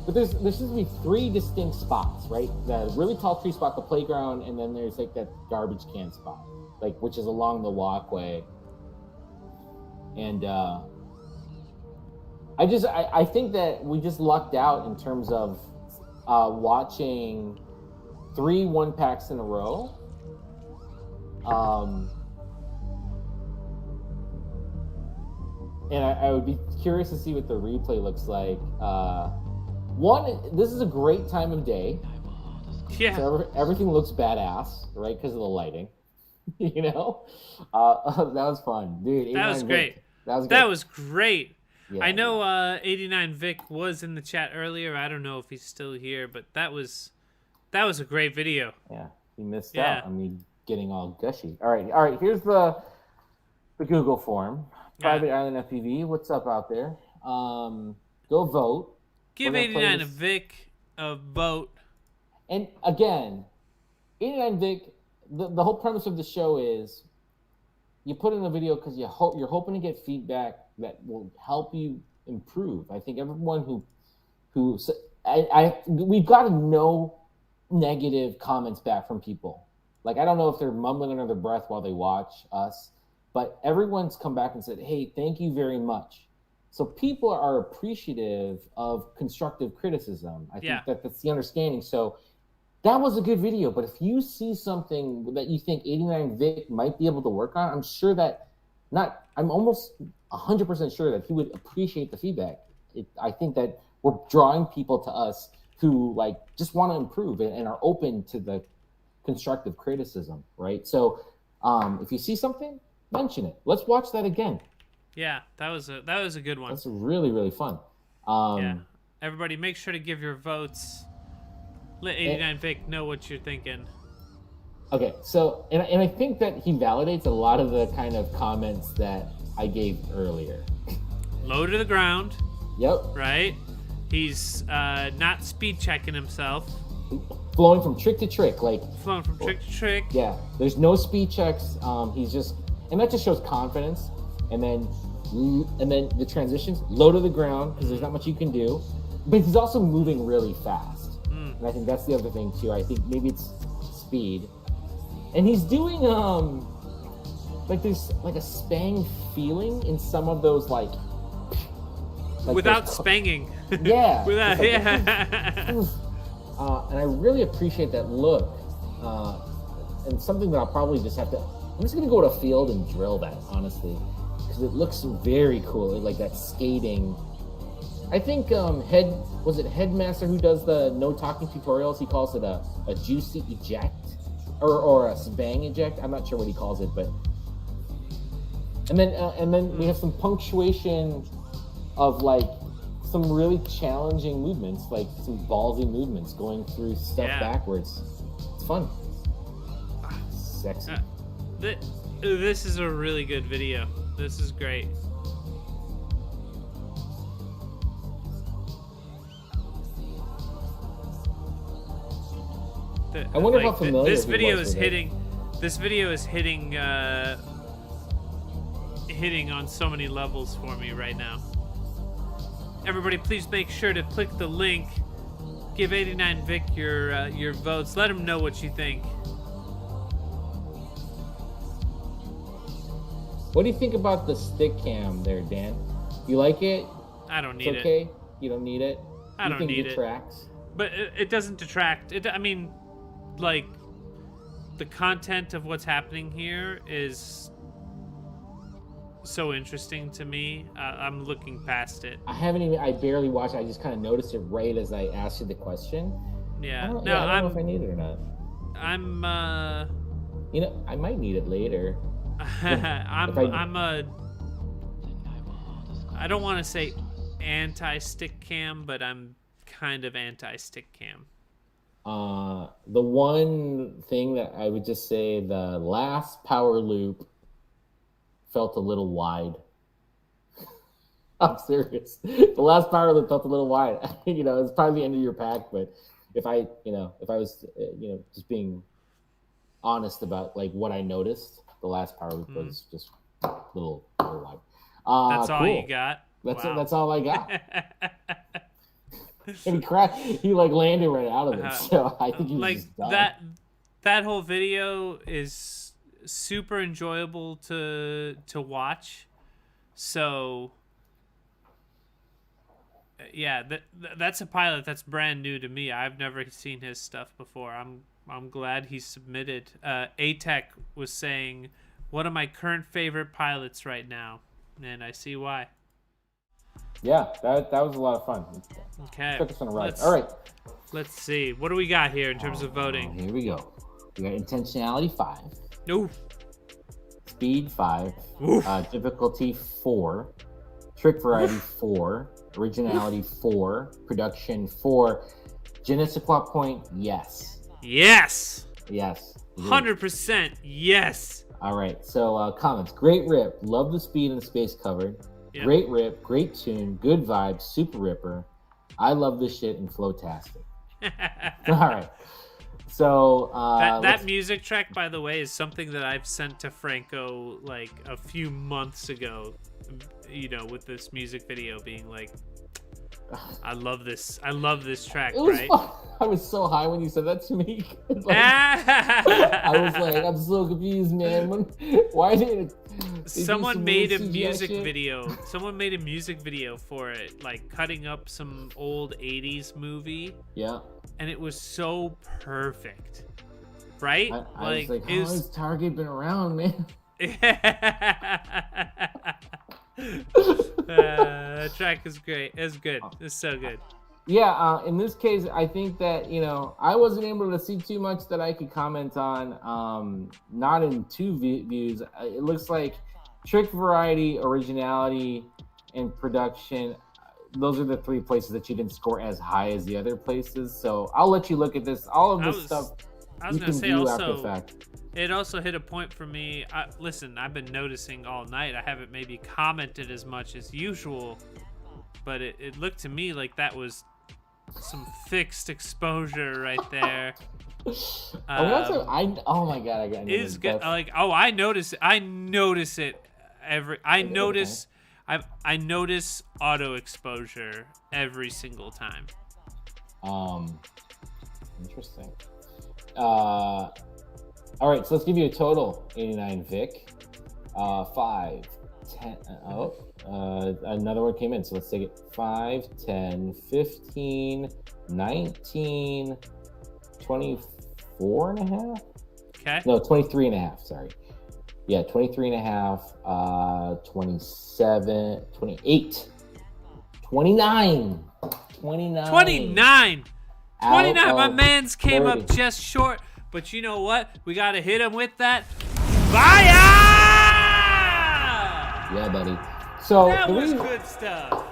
but there seems to be 3 distinct spots, right? The really tall tree spot, the playground, and then there's like that garbage can spot, like, which is along the walkway. And I think that we just lucked out in terms of watching 3 1-packs in a row. And I would be curious to see what the replay looks like. This is a great time of day. Yeah. So everything looks badass, right? Because of the lighting. You know? That was fun. Dude, That was great. That was great. Yeah, I know 89 Vic was in the chat earlier. I don't know if he's still here, but that was a great video. Yeah, he missed out on me getting all gushy. All right. Here's the Google form. Private Island FPV. What's up out there? Go vote. Give 89 a Vic a vote. And again, 89 Vic. The whole premise of the show is you put in a video because you're hoping to get feedback that will help you improve. I think everyone we've gotten no negative comments back from people. Like, I don't know if they're mumbling under their breath while they watch us, but everyone's come back and said, hey, thank you very much. So people are appreciative of constructive criticism. I think that's the understanding. So that was a good video, but if you see something that you think 89 Vic might be able to work on, I'm sure that I'm almost 100% sure that he would appreciate the feedback. I think that we're drawing people to us who like just want to improve and are open to the constructive criticism, right? So if you see something, mention it. Let's watch that again. Yeah, that was a good one. That's really, really fun. Everybody, make sure to give your votes. Let 89 Vic know what you're thinking. Okay, so and I think that he validates a lot of the kind of comments that I gave earlier. Low to the ground. Yep. Right? He's not speed checking himself. Flowing from trick to trick, flowing from trick to trick. Yeah, there's no speed checks. He's just, and that just shows confidence. And then the transitions, low to the ground because there's not much you can do. But he's also moving really fast. And I think that's the other thing too. I think maybe it's speed. And he's doing there's like a spang feeling in some of those like without spanging. Yeah. Without and I really appreciate that look. And something that I'll probably just have to. I'm just gonna go to a field and drill that, honestly, because it looks very cool. Like that skating. I think Headmaster who does the no talking tutorials, he calls it a juicy eject or a spang eject. I'm not sure what he calls it, but and then we have some punctuation of like some really challenging movements, like some ballsy movements going through stuff backwards. It's fun. Sexy. This is a really good video. This is great. I wonder how familiar this video is hitting. This video is hitting on so many levels for me right now. Everybody, please make sure to click the link. Give 89 Vic your votes. Let him know what you think. What do you think about the stick cam there, Dan? You like it? I don't need it. It's okay? You don't need it? I don't need it. You think it detracts? But it doesn't detract. I mean, like, the content of what's happening here is so interesting to me. I'm looking past it. I barely watched it. I just kind of noticed it right as I asked you the question. Yeah. I don't know if I need it or not. I might need it later. I don't want to say anti-stick cam, but I'm kind of anti-stick cam. The one thing that I would just say, the last power loop felt a little wide. I'm serious. The last power loop felt a little wide. It's probably the end of your pack, but if I was, just being honest about like what I noticed, the last power loop was just a little wide. That's all you got? That's it. That's all I got. And he landed right out of it. So I think he was just done. That whole video is super enjoyable to watch. So yeah, that's a pilot that's brand new to me. I've never seen his stuff before. I'm glad he submitted. A-Tech was saying, one of my current favorite pilots right now, and I see why. Yeah, that was a lot of fun. Okay. Took us on a ride. All right. Let's see. What do we got here in terms of voting? Here we go. We got intentionality 5. Ooh. Speed 5. Oof. Difficulty 4. Trick variety 4. Originality 4. Production 4. Je ne sais quoi point, yes. Yes. Yes. 100% yes. All right. So comments. Great rip. Love the speed and the space covered. Yep. Great rip. Great tune. Good vibes. Super ripper. I love this shit and flowtastic. All right. So that music track, by the way, is something that I've sent to Franco like a few months ago. You know, with this music video being like, I love this track, it was right? fun. I was so high when you said that to me. I was like, I'm so confused, man. Why did Someone made a music video. Someone made a music video for it, like cutting up some old 80s movie. Yeah. And it was so perfect. Right? I was like, how has Target been around, man? That track is great. It's good. It's so good. Yeah, in this case, I think that, you know, I wasn't able to see too much that I could comment on. Not in 2 views. It looks like trick variety, originality, and production. Those are the 3 places that you didn't score as high as the other places. So I'll let you look at this. All of this stuff you can do after the fact. It also hit a point for me. Listen, I've been noticing all night. I haven't maybe commented as much as usual, but it looked to me like that was some fixed exposure right there. Oh my god, I got is good. Like, oh, I notice it. I notice auto exposure every single time. Interesting. All right, so let's give you a total. 89 Vic, 5, 10. Another one came in, so let's take it. 5, 10, 15, 19, 24 and a half. Okay. No, 23 and a half. Sorry. Yeah, 23 and a half. 27, 28, 29, 29. 29. 29. My man's came 30. up just short. But you know what? We got to hit him with that fire! Yeah, buddy. So that was good stuff.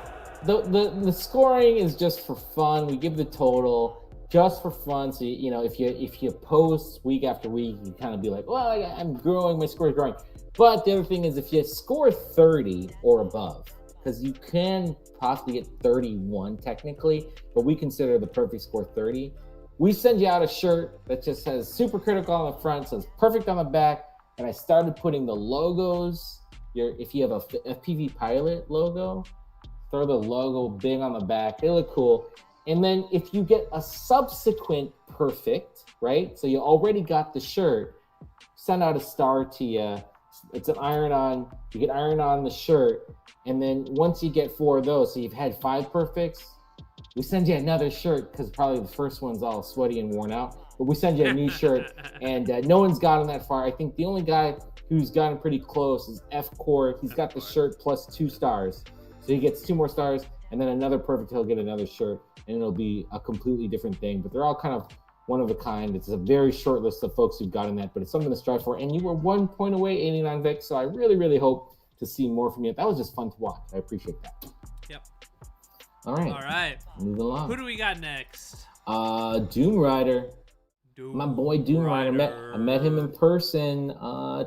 The scoring is just for fun. We give the total just for fun. So, you know, if you post week after week, you kind of be like, well, I'm growing, my score is growing. But the other thing is if you score 30 or above, because you can possibly get 31 technically, but we consider the perfect score 30. We send you out a shirt that just says super critical on the front, says perfect on the back, and I started putting the logos. If you have a FPV pilot logo, throw the logo big on the back. They look cool. And then if you get a subsequent perfect, right? So you already got the shirt, send out a star to you. It's an iron-on. You get iron-on the shirt, and then once you get 4 of those, so you've had 5 perfects, we send you another shirt because probably the first one's all sweaty and worn out. But we send you a new shirt, and no one's gotten that far. I think the only guy who's gotten pretty close is F Court. He's got the shirt plus 2 stars. So he gets 2 more stars, and then another perfect, he'll get another shirt, and it'll be a completely different thing. But they're all kind of one of a kind. It's a very short list of folks who've gotten that, but it's something to strive for. And you were 1 point away, 89 Vic, so I really, really hope to see more from you. That was just fun to watch. I appreciate that. Yep. All right. Moving along. Who do we got next? Doom Rider. My boy Doom Rider. I met him in person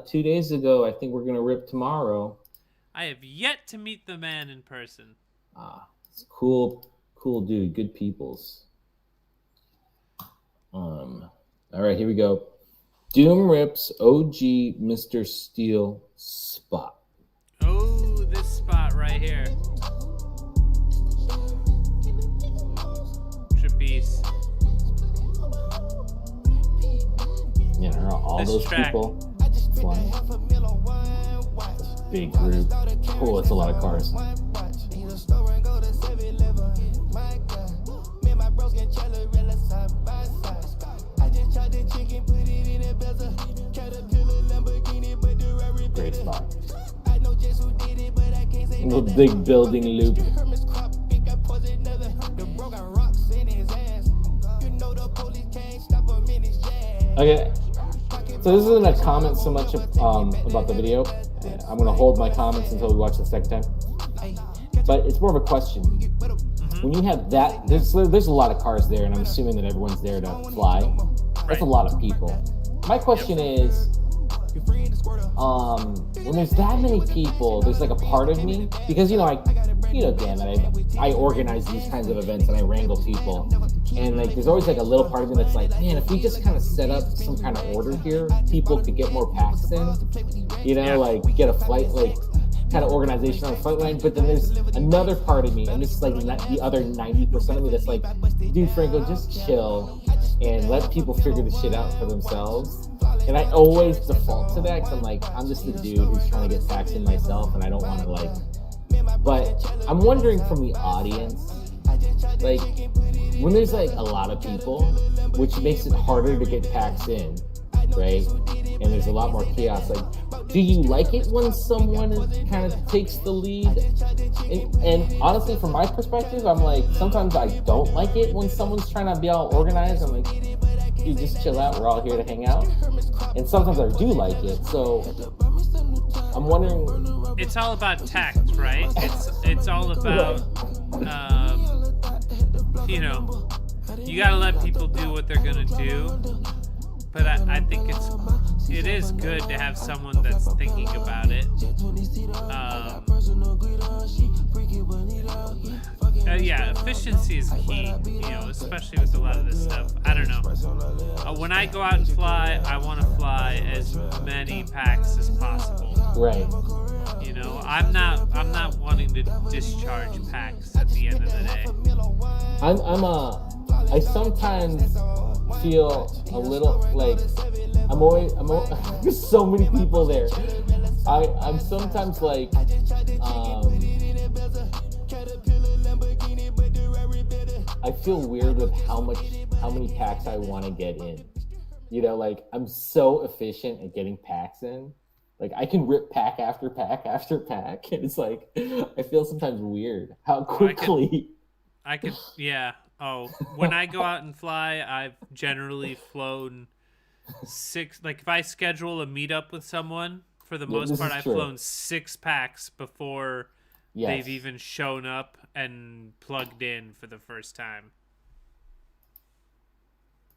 2 days ago. I think we're gonna rip tomorrow. I have yet to meet the man in person. It's a cool dude. Good peoples. All right, here we go. Doom rips OG Mr. Steel spot. Oh, this spot right here. Trapeze. Yeah, all This those track. people flying. Big group. Cool, it's a lot of cars. The big building loop. Okay, so this isn't a comment so much about the video. I'm gonna hold my comments until we watch the second time. But it's more of a question. When you have that, there's a lot of cars there, and I'm assuming that everyone's there to fly. That's a lot of people. My question is, when there's that many people, there's like a part of me, because Dan, that I organize these kinds of events and I wrangle people, and like there's always like a little part of me that's like, man, if we just kind of set up some kind of order here, people could get more packs in, like get a flight, like kind of organization on a flight line. But then there's another part of me, and this is like the other 90% of me that's like, dude, Franco, just chill and let people figure the shit out for themselves. And I always default to that because I'm just the dude who's trying to get packs in myself, and I don't want to but I'm wondering from the audience, like when there's like a lot of people, which makes it harder to get packs in, right? And there's a lot more chaos. Like, do you like it when someone kind of takes the lead? And honestly, from my perspective, I'm like, sometimes I don't like it when someone's trying to be all organized. I'm like, you just chill out. We're all here to hang out. And sometimes I do like it. So I'm wondering. It's all about tact, right? It's all about, you gotta let people do what they're gonna do. But I think it is good to have someone that's thinking about it. Efficiency is key, especially with a lot of this stuff. I don't know. When I go out and fly, I want to fly as many packs as possible. Right. I'm not wanting to discharge packs at the end of the day. I sometimes feel a little like there's so many people there. I'm sometimes like I feel weird with how many packs I want to get in. I'm so efficient at getting packs in. Like I can rip pack after pack after pack, and it's like I feel sometimes weird how quickly. I could yeah. Oh, when I go out and fly, I've generally flown 6. Like if I schedule a meetup with someone, for the most part, I've flown 6 packs before they've even shown up and plugged in for the first time.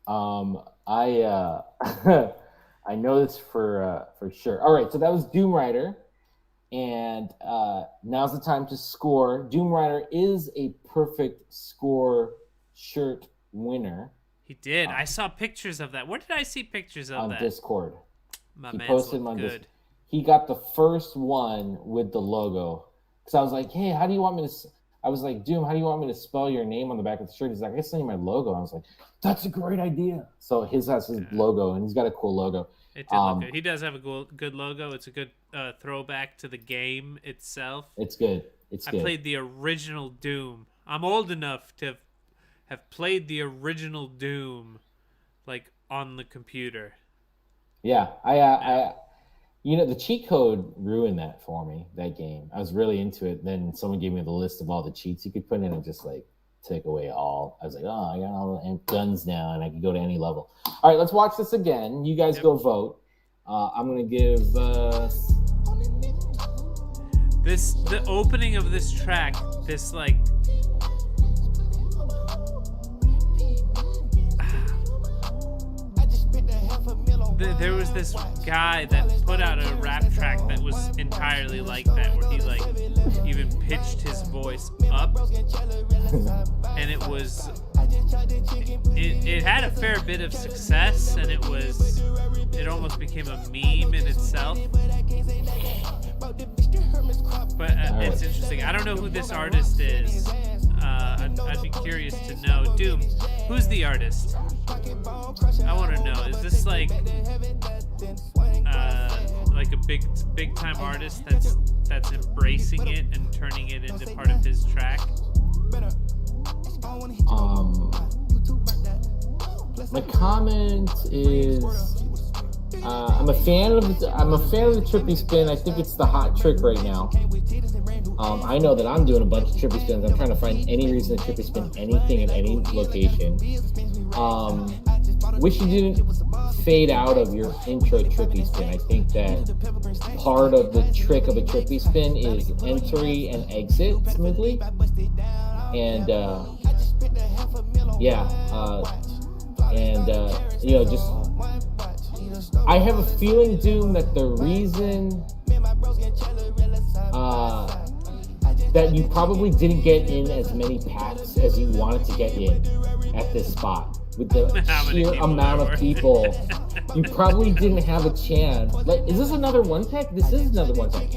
I know this for sure. All right, so that was Doom Rider, and now's the time to score. Doom Rider is a perfect score shirt winner. He did. I saw pictures of that. Where did I see pictures of that? On Discord. He posted them on Discord. He got the first one with the logo. Because I was like, hey, how do you want me to... I was like, Doom, how do you want me to spell your name on the back of the shirt? He's like, I can send you my logo. I was like, that's a great idea. So his has his logo, and he's got a cool logo. It did look good. He does have a good logo. It's a good throwback to the game itself. It's good. I played the original Doom. I'm old enough to have played the original Doom, like on the computer. Yeah, I the cheat code ruined that for me. That game, I was really into it. Then someone gave me the list of all the cheats you could put in, and just like took away all. I was like, oh, I got all the guns now, and I can go to any level. All right, let's watch this again. You guys go vote. I'm gonna give the opening of this track. This like. There was this guy that put out a rap track that was entirely like that, where he like even pitched his voice up, and it had a fair bit of success, and it almost became a meme in itself. But it's interesting. I don't know who this artist is. I'd be curious to know. Doom, who's the artist? I want to know. Is this like a big time artist that's embracing it and turning it into part of his track? My comment is I'm a fan of the trippy spin. I think it's the hot trick right now. I know that I'm doing a bunch of trippy spins. I'm trying to find any reason to trippy spin anything in any location. Wish you didn't fade out of your intro trippy spin. I think that part of the trick of a trippy spin is entry and exit smoothly. And just I have a feeling, Doom, that the reason that you probably didn't get in as many packs as you wanted to get in at this spot with the sheer amount of people. You probably didn't have a chance. Like, is this another one pack? This is another one pack.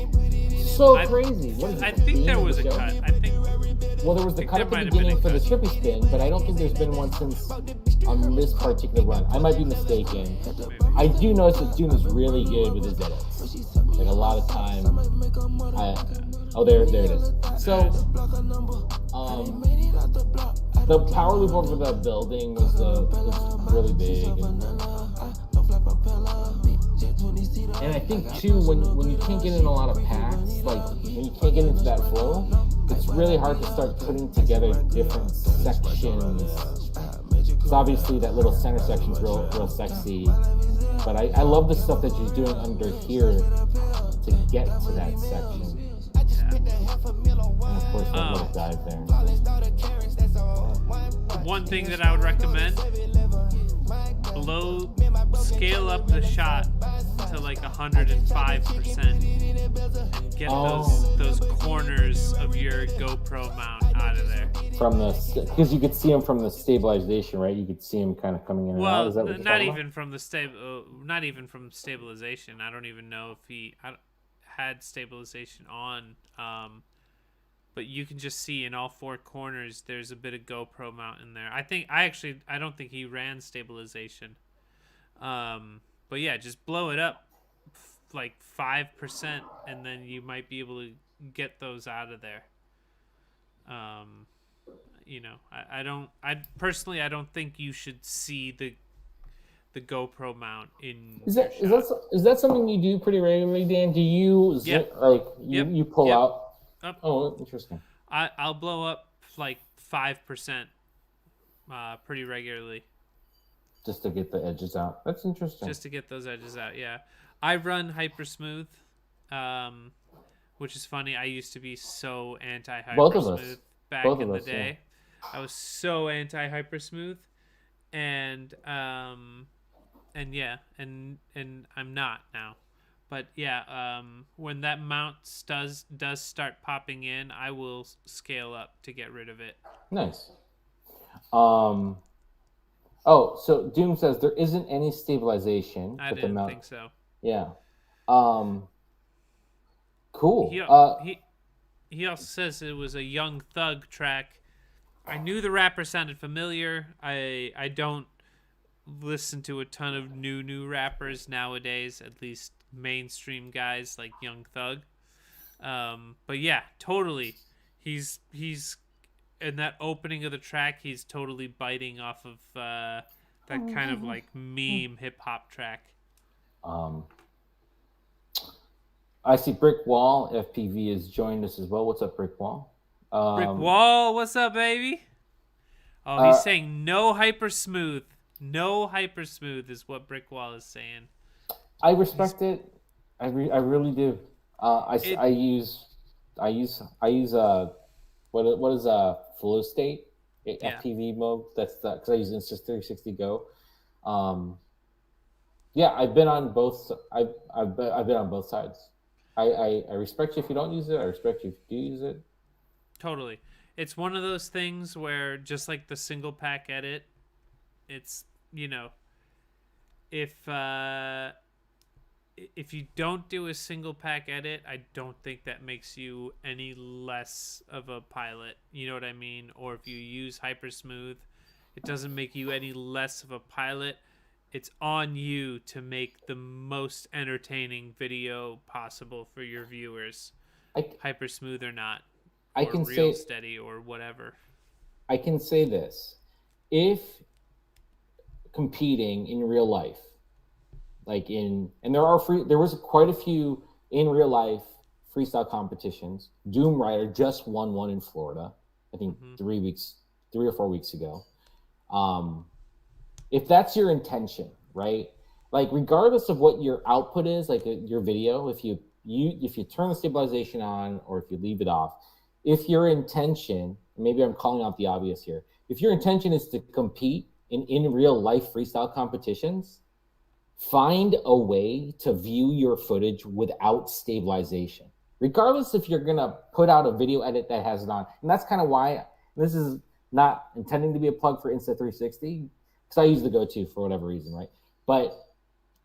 So crazy. What is I think there was a cut. Well, there was the cut at the beginning for the trippy spin, but I don't think there's been one since on this particular run. I might be mistaken. I do notice that Dune is really good with his edits. Like a lot of time. There it is. So, the power loop over the building was really big. And I think too, when you can't get in a lot of packs, like when you can't get into that flow, it's really hard to start putting together different sections. So obviously that little center section is real sexy, but I love the stuff that you're doing under here to get to that section. And of course that little dive there. One thing that I would recommend: scale up the shot to like 105% and get those corners of your GoPro mount out of there. Because you could see them from the stabilization, right? You could see them kind of coming in and out. Is that what you're not even from not even from stabilization. I don't even know if he had stabilization on. But you can just see in all four corners there's a bit of GoPro mount in there. I don't think he ran stabilization. But yeah, just blow it up like 5% and then you might be able to get those out of there. I personally don't think you should see the GoPro mount in Is that something you do pretty regularly, Dan? Do you you pull out? Oh, interesting. I'll blow up like 5% pretty regularly. Just to get the edges out. That's interesting. Just to get those edges out, yeah. I run hyper smooth, which is funny. I used to be so anti hyper smooth back in the day. Yeah. I was so anti hyper smooth, and I'm not now. But yeah, when that mount does start popping in, I will scale up to get rid of it. Nice. So Doom says there isn't any stabilization. I didn't think so. Yeah. Cool. He also says it was a Young Thug track. I knew the rapper sounded familiar. I don't listen to a ton of new rappers nowadays, at least mainstream guys like Young Thug. But yeah, totally. He's in that opening of the track, he's totally biting off of that kind of like meme hip hop track. I see Brick Wall FPV has joined us as well. What's up, Brick Wall? Brick Wall, what's up, baby? Oh, he's saying no hyper smooth. No hyper smooth is what Brick Wall is saying. I respect it. I really do. I use what is flow state FPV mode. That's because I use Insta360 Go. I've been on both. I've been on both sides. I respect you if you don't use it. I respect you if you do use it. Totally. It's one of those things where, just like the single pack edit, it's, if you don't do a single pack edit, I don't think that makes you any less of a pilot. You know what I mean? Or if you use hyper smooth, it doesn't make you any less of a pilot. It's on you to make the most entertaining video possible for your viewers, hyper smooth or not, or real steady or whatever. I can say this: if competing in real life, and there was quite a few in real life freestyle competitions. Doom Rider just won one in Florida, I think 3 or 4 weeks ago. If that's your intention, right? Like regardless of what your output is, like your video, if you turn the stabilization on or if you leave it off, if your intention, maybe I'm calling out the obvious here, if your intention is to compete in real life freestyle competitions, find a way to view your footage without stabilization. Regardless if you're gonna put out a video edit that has it on. And that's kind of why this is not intending to be a plug for Insta360, because I use the go-to for whatever reason, right? But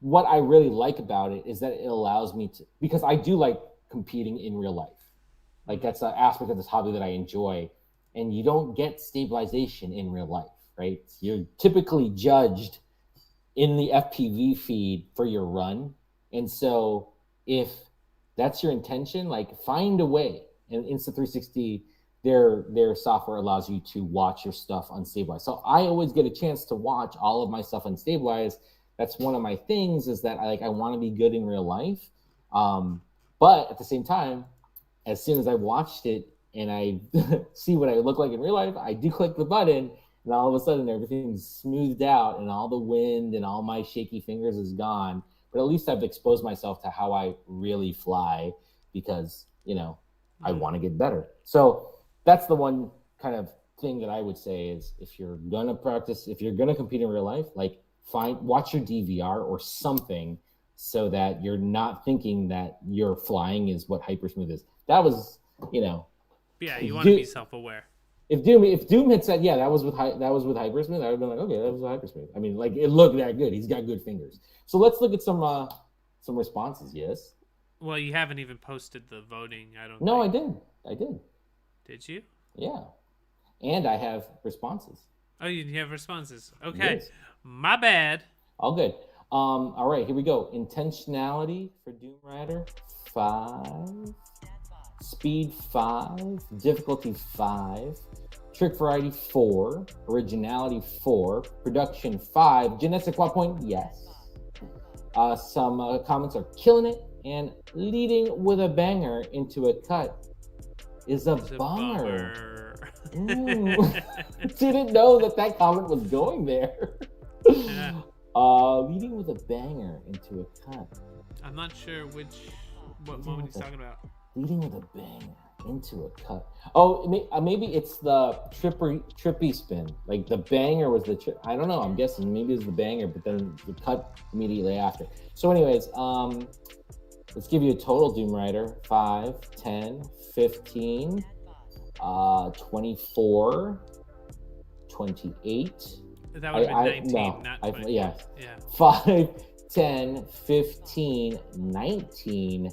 what I really like about it is that it allows me to, because I do like competing in real life. Like that's an aspect of this hobby that I enjoy. And you don't get stabilization in real life, right? You're typically judged in the FPV feed for your run. And so if that's your intention, like find a way. And Insta360, their software allows you to watch your stuff unstabilized. So I always get a chance to watch all of my stuff unstabilized. That's one of my things, is that I want to be good in real life. But at the same time, as soon as I watched it and I see what I look like in real life, I do click the button, and all of a sudden everything's smoothed out and all the wind and all my shaky fingers is gone. But at least I've exposed myself to how I really fly, because, I want to get better. So that's the one kind of thing that I would say is, if you're going to practice, if you're going to compete in real life, like watch your DVR or something, so that you're not thinking that your flying is what hypersmooth is. That was, Yeah, you want to be self-aware. If Doom had said, yeah, that was with hypersmooth, I would have been like, okay, that was hypersmooth. I mean, like, it looked that good. He's got good fingers. So let's look at some responses. Yes. Well, you haven't even posted the voting. No, I did. Did you? Yeah, and I have responses. Oh, you have responses. Okay, yes. My bad. All good. All right, here we go. Intentionality for Doom Rider 5, speed 5, difficulty 5, trick variety 4, originality 4, production 5, genetic plot point, yes. Some comments are killing it, and leading with a banger into a cut is a banger. Didn't know that comment was going there. Yeah. Leading with a banger into a cut. I'm not sure what moment he's talking about. Leading with a banger into a cut. Oh, maybe it's the trippy spin. Like the banger was the trip. I don't know. I'm guessing maybe it's the banger, but then the cut immediately after. So anyways, let's give you a total, Doom Rider. 5, 10, 15, 24, 28. That would have been 19, not 20. Yeah. 5, 10, 15, 19,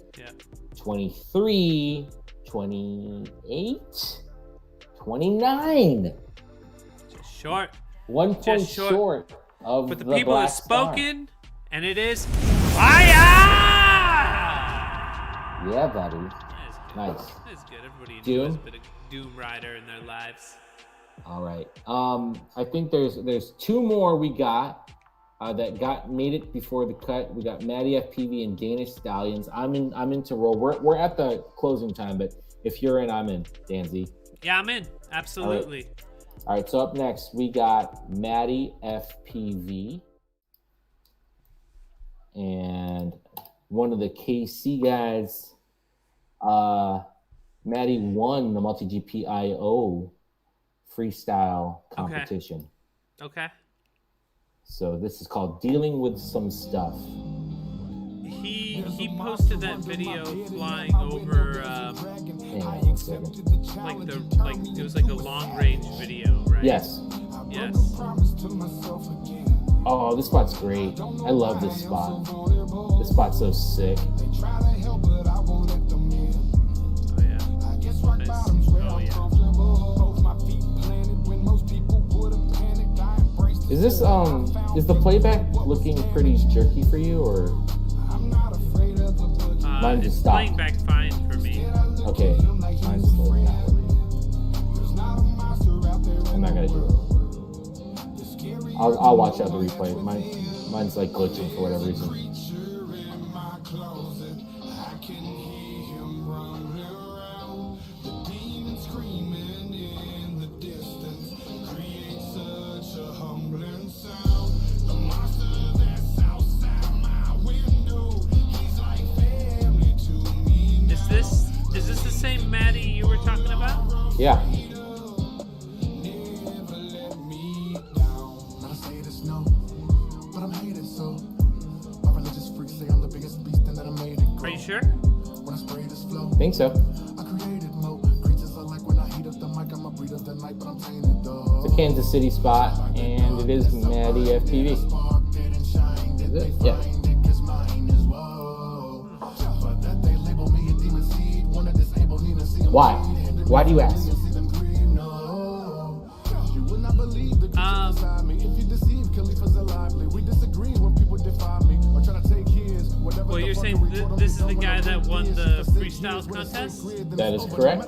23, 28, 29. Just short. 1 point short of but the people have spoken, and it is fire! Yeah, buddy. Nice. That's good. Everybody enjoys a bit of Doom Rider in their lives. All right. I think there's 2 more we got that made it before the cut. We got Maddie FPV and Danish Stallions. I'm in to roll. We're at the closing time, but if you're in, I'm in. Danzy. Yeah, I'm in. Absolutely. All right. So up next we got Maddie FPV and one of the KC guys. Maddie won the multi-GP IO freestyle competition. Okay. So this is called Dealing with Some Stuff. He posted that video flying over Hang on 1 second. like it was like a long range video, right? Yes. Oh, this spot's great. I love this spot. This spot's so sick. Oh yeah. Nice. Oh yeah. Is the playback looking pretty jerky for you, or mine just stopped? Playing back fine for me. Okay, mine's slow now. I'm not gonna do it. I'll watch out the replay. Mine's like glitching for whatever reason. Is this the same Maddie you were talking about? Yeah. Are you sure? Think so. It's a Kansas City spot, and it is Maddie FPV. Is it? Yeah. Why? Why do you ask? Well, you're saying this is the guy that won the freestyle contest? That is correct.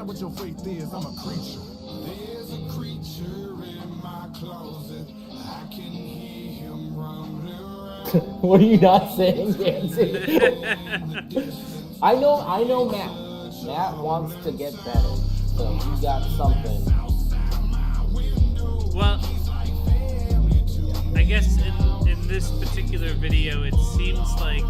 What are you not saying, Nancy? I know Matt. Matt wants to get better, so he got something. Well, I guess in this particular video, it seems like,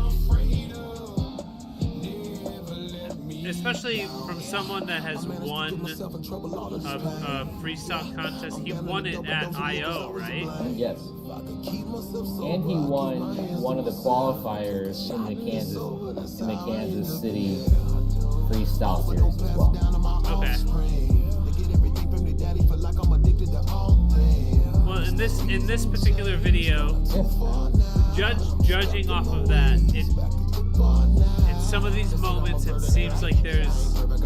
especially from someone that has won a freestyle contest, he won it at I.O., right? Yes. And he won one of the qualifiers in the Kansas City freestyle series as well. Okay. Well, in this particular video, judging off of that, in some of these moments, it seems like there's a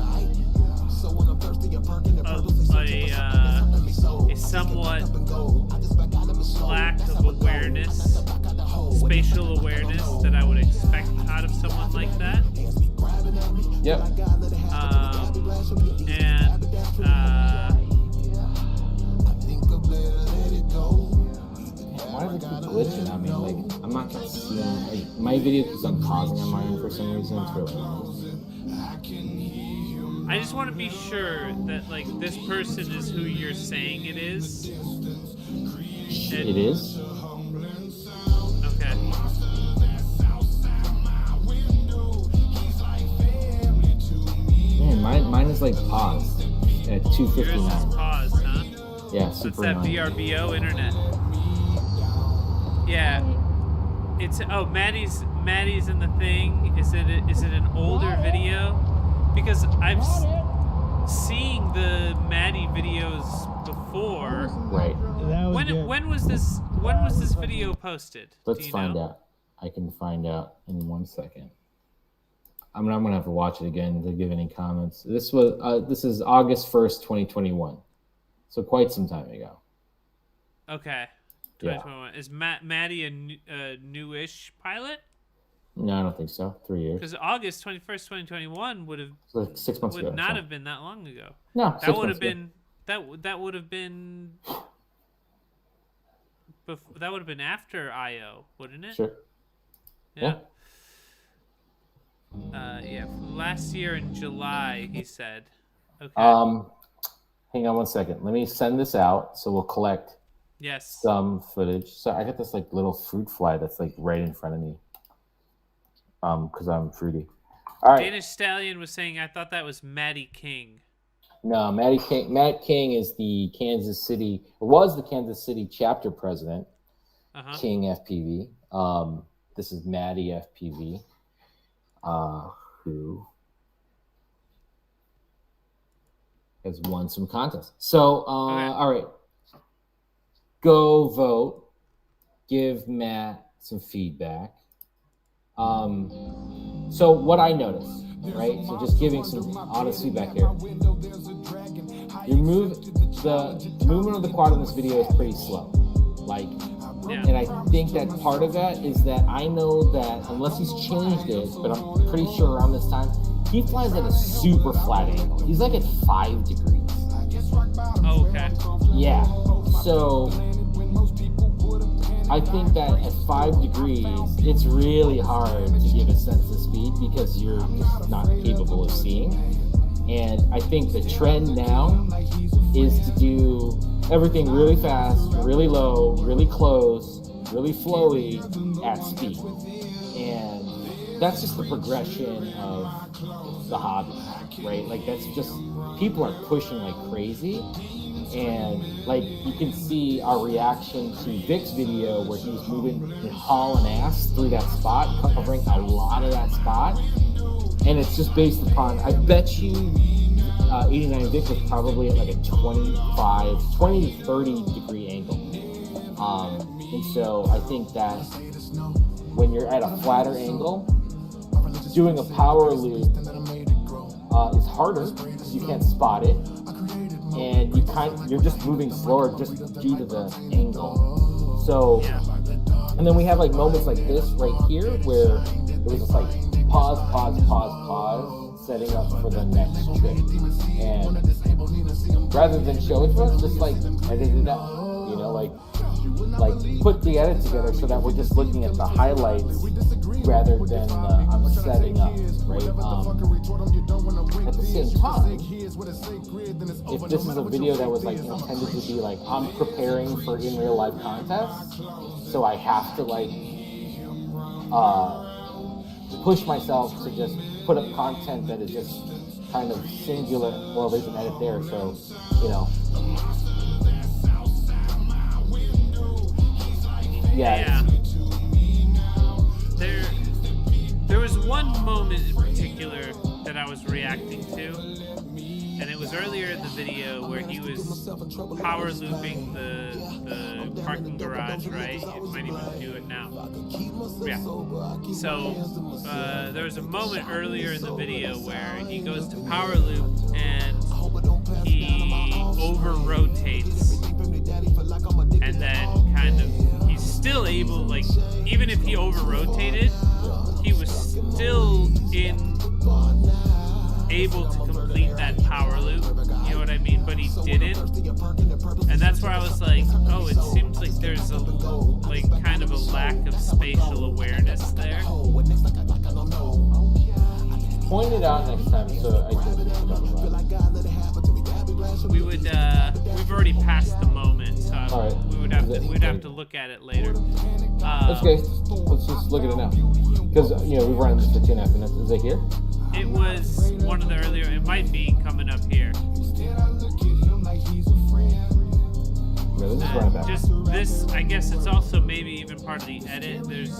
somewhat lack of awareness, spatial awareness that I would expect out of someone like that. Yep. Why does it keep glitching on me? Like, I'm not gonna see like my video keeps on pausing on my end for some reason. It's really annoying. I just want to be sure that like this person is who you're saying it is. It is? Okay. Man, mine is like paused at 2:59. Yours is paused, huh? Yeah, What's super that annoying. VRBO internet? Yeah. It's Maddie's in the thing. Is it an older video? Because I've seen the Maddie videos before. Right. When was this video posted? Let's find out. I can find out in 1 second. I'm gonna have to watch it again to give any comments. This is August 1st, 2021. So quite some time ago. Okay. Yeah. 2021. Is Maddie a newish pilot? No, I don't think so. 3 years. Because August 21st, 2021 would have Like 6 months ago. would not so. have been that long ago. No, That would have been that would have been that would have been after I.O., wouldn't it? Sure. Yeah. Yeah. From last year in July, he said. Okay. Hang on 1 second. Let me send this out so we'll collect Yes. some footage. So I got this like little fruit fly that's like right in front of me. Because I'm fruity. All right. Danish Stallion was saying, I thought that was Maddie King. No, Matt King is the Kansas City chapter president. King FPV. This is Maddie FPV, who has won some contests. So, all right, go vote. Give Matt some feedback. So what I noticed, right? So just giving some honest feedback here. The movement of the quad in this video is pretty slow. And I think that part of that is that I know that unless he's changed it, but I'm pretty sure around this time, he flies at a super flat angle. He's like at 5 degrees. Oh, okay. Yeah. So I think that at 5 degrees, it's really hard to give a sense of speed because you're just not capable of seeing. And I think the trend now is to do everything really fast, really low, really close, really flowy at speed. And that's just the progression of the hobby, right? Like that's just, people are pushing like crazy. And like you can see our reaction to Vic's video where he was moving and hauling ass through that spot, covering a lot of that spot. And it's just based upon, I bet you 89 Vic was probably at like a 20 to 30 degree angle. And so I think that when you're at a flatter angle, doing a power loop is harder because you can't spot it. And you're just moving slower just due to the angle. So, and then we have like moments like this right here where it was just like pause, setting up for the next trick. And rather than show it to us, just like edit it out, you know, like put the edit together so that we're just looking at the highlights rather than I'm setting up, right? At the same time, if this is a video that was like intended to be like I'm preparing for in real life contests, so I have to like push myself to just put up content that is just kind of singular. Well, there's an edit there, so you know. Yeah. There was one moment in particular that I was reacting to, and it was earlier in the video where he was power looping the parking garage, right? You might even do it now. Yeah. So there was a moment earlier in the video where he goes to power loop and he over rotates, and then kind of he's still able, like, even if he over rotated, he was still able to complete that power loop, you know what I mean? But he didn't, and that's where I was like, oh, it seems like there's a like kind of a lack of spatial awareness there. Point it out next time so I can we would we've already passed the moment, so right. we'd have to look at it later. That's okay. Let's just look at it now, because you know we've run this for 2.5 minutes. Is it here? It was one of the earlier. It might be coming up here. No, this is running back. Just this, I guess it's also maybe even part of the edit. There's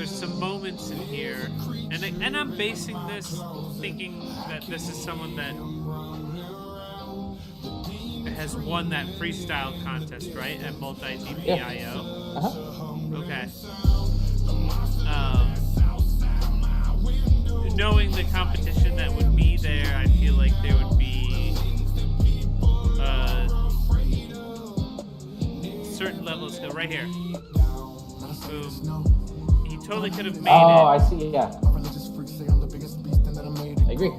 some moments in here, and I'm basing this thinking that this is someone that has won that freestyle contest, right, at multi-GPIO. Okay. Knowing the competition that would be there, I feel like there would be certain levels. So right here, boom. He totally could have made it. Oh, I see. Yeah. I agree.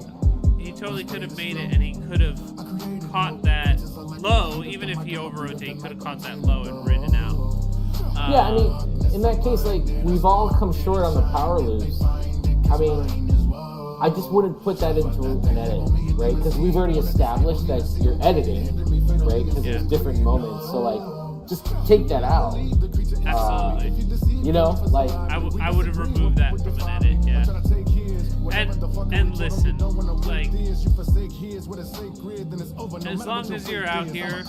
He totally could have made it, and he could have caught that low, even if he over-rotated, he could have caught that low and ridden out. Yeah, I mean, in that case, like, we've all come short on the power loops. I mean, I just wouldn't put that into an edit, right? Because we've already established that you're editing, right? Because there's different moments. So, like, just take that out. Absolutely. You know, like... I would have removed that from an edit, yeah. And listen, like, as long as you're out here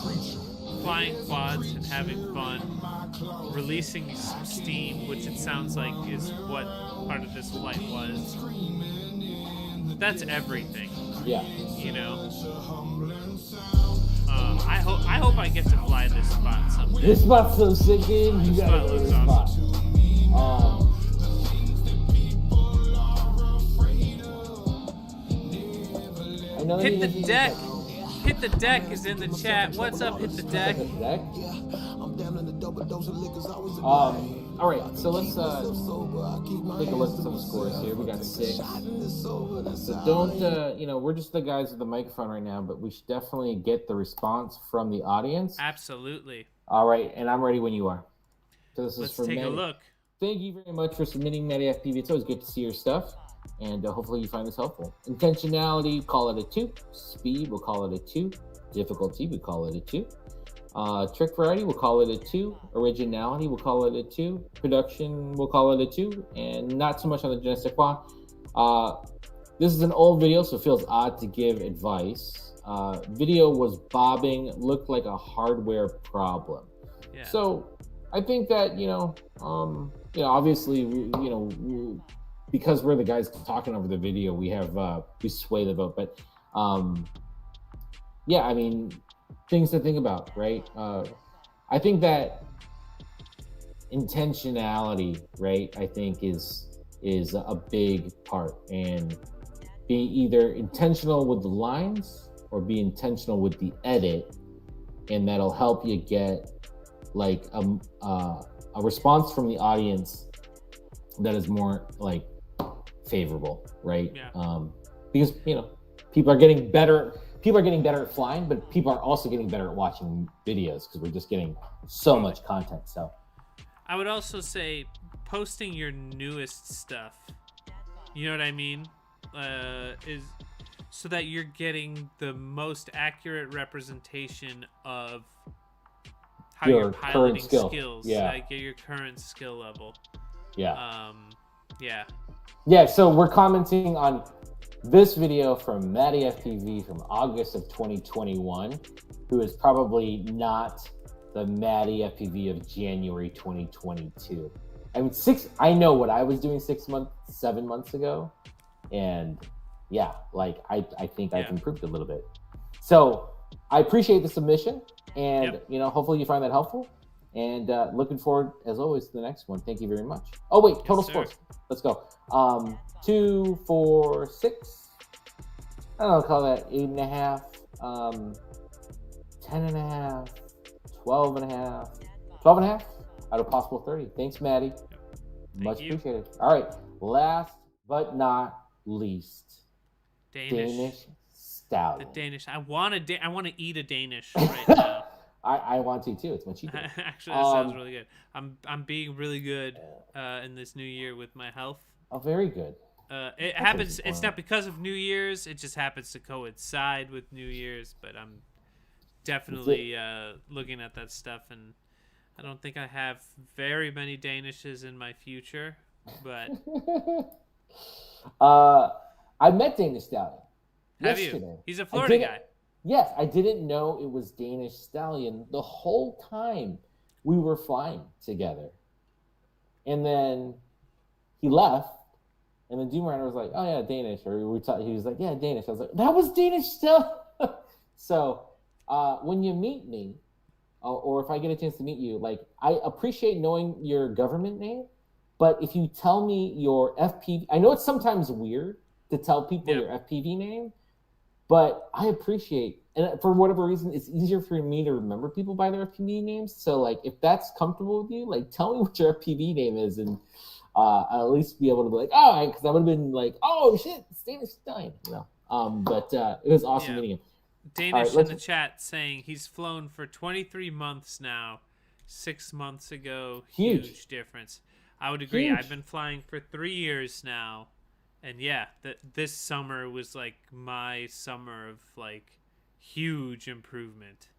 flying quads and having fun, releasing some steam, which it sounds like is what part of this flight was, that's everything. Yeah. You know? I hope I get to fly this spot someday. This spot's so sick, dude. You gotta go to this spot. Hit the deck. Hit the deck is in the chat. What's up, Hit the deck? All right, so let's take a look at some scores here. We got 6. So don't, you know, we're just the guys with the microphone right now, but we should definitely get the response from the audience. Absolutely. All right, and I'm ready when you are. So this is Let's for take a Maddie. look. Thank you very much for submitting, Maddie FPV. It's always good to see your stuff, and hopefully you find this helpful. Intentionality, call it a 2. Speed, we'll call it a 2. Difficulty, we call it a 2. Trick variety, we'll call it a 2. Originality, we'll call it a 2. Production, we'll call it a 2. And not so much on the je ne sais quoi. This is an old video, so it feels odd to give advice. Video was bobbing, looked like a hardware problem. Yeah. So I think that, obviously, because we're the guys talking over the video, we sway the vote. But things to think about, right? I think that intentionality, right, I think is a big part, and be either intentional with the lines or be intentional with the edit, and that'll help you get like a response from the audience that is more like favorable, right? Yeah. Because people are getting better at flying, but people are also getting better at watching videos because we're just getting so much content. So I would also say posting your newest stuff, you know what I mean, is so that you're getting the most accurate representation of how Your you're piloting current skill. skills. Yeah. Like your current skill level. yeah. Yeah. So we're commenting on this video from Maddie FPV from August of 2021, who is probably not the Maddie FPV of January 2022. I mean, I know what I was doing 7 months ago, and yeah, like I think I've improved a little bit. So I appreciate the submission, and hopefully you find that helpful. And looking forward, as always, to the next one. Thank you very much. Oh wait, total scores. Let's go. 2, 4, 6. I don't know, call that 8.5, 10.5, 12.5, 12.5 out of possible 30. Thanks, Maddie. Much appreciated. All right, last but not least, Danish Stallion. The Danish. I want to eat a Danish right now. I want to too. It's much cheaper. Actually, that sounds really good. I'm being really good in this new year with my health. Oh, very good. It happens. It's not because of New Year's. It just happens to coincide with New Year's. But I'm definitely looking at that stuff, and I don't think I have very many Danishes in my future. But I met Danish Stallion yesterday. You? He's a Florida guy. Yes, I didn't know it was Danish Stallion the whole time we were flying together. And then he left, and the Doom Rider was like, "Oh yeah, Danish." Or he was like, "Yeah, Danish." I was like, "That was Danish Stallion." So when you meet me, or if I get a chance to meet you, like I appreciate knowing your government name, but if you tell me your FPV, I know it's sometimes weird to tell people your FPV name. But I appreciate, and for whatever reason, it's easier for me to remember people by their FPV names. So, like, if that's comfortable with you, like, tell me what your FPV name is, and I'll at least be able to be like, all right, because I would have been like, oh shit, it's Danish Stein, But it was awesome meeting him. Danish in the chat saying he's flown for 23 months now. 6 months ago, huge difference. I would agree. I've been flying for 3 years now. And this summer was like my summer of like huge improvement.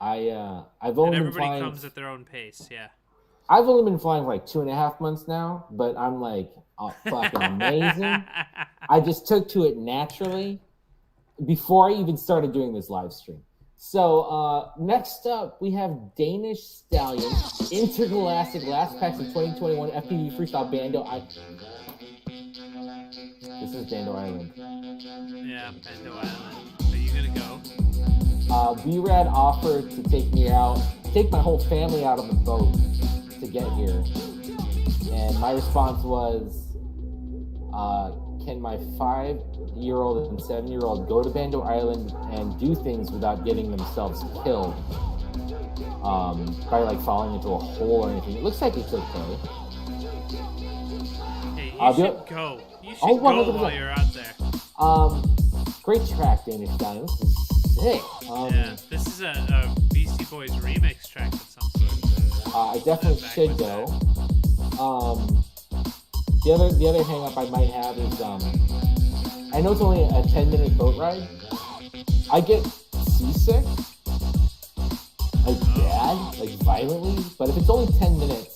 I've only and everybody been flying, comes at their own pace. Yeah. I've only been flying for like 2.5 months now, but I'm like fucking amazing. I just took to it naturally before I even started doing this live stream. So next up, we have Danish Stallion, Intergalactic Last Packs of 2021 FPV Freestyle Bando. This is Bando Island. Yeah, Bando Island. Are you gonna go? B-Rad offered to take my whole family out on the boat to get here. And my response was, can my 5-year-old and 7-year-old go to Bando Island and do things without getting themselves killed by like falling into a hole or anything? It looks like it's okay. Hey, you should go. You should go while you're out there. Great track, Danish Stallion. This is sick. This is a Beastie Boys remix track of some sort. I definitely should go. The other hang up I might have is I know it's only a 10-minute boat ride. I get seasick, like bad, like violently. But if it's only 10 minutes,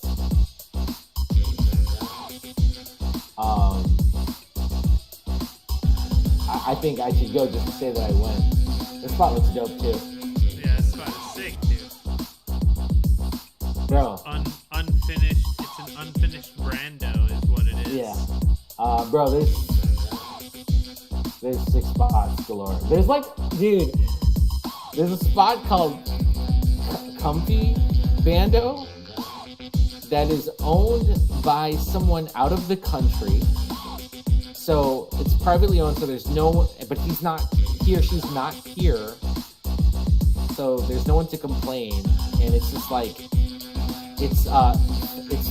I think I should go just to say that I went. The spot looks dope too. Yeah, this spot is sick, dude. Bro. Unfinished. It's an unfinished Brando, is what it is. Yeah. Bro, there's 6 spots galore. There's like, dude, there's a spot called Comfy Bando that is owned by someone out of the country. So it's privately owned, so there's no, but he's not, he or she's not here. So there's no one to complain. And it's just like, it's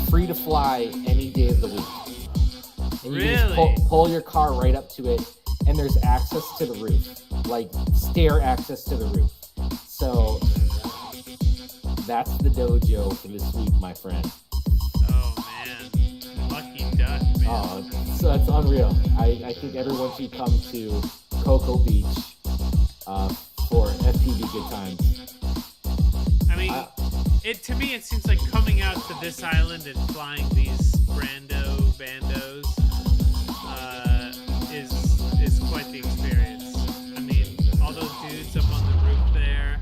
free to fly any day of the week. And you Really? just pull your car right up to it, and there's access to the roof, like stair access to the roof. So that's the dojo for this week, my friend. Oh man, lucky duck, man. Oh, so it's unreal. I think everyone should come to Cocoa Beach for FPV good times. I mean, to me it seems like coming out to this island and flying these bandos is quite the experience. I mean, all those dudes up on the roof there.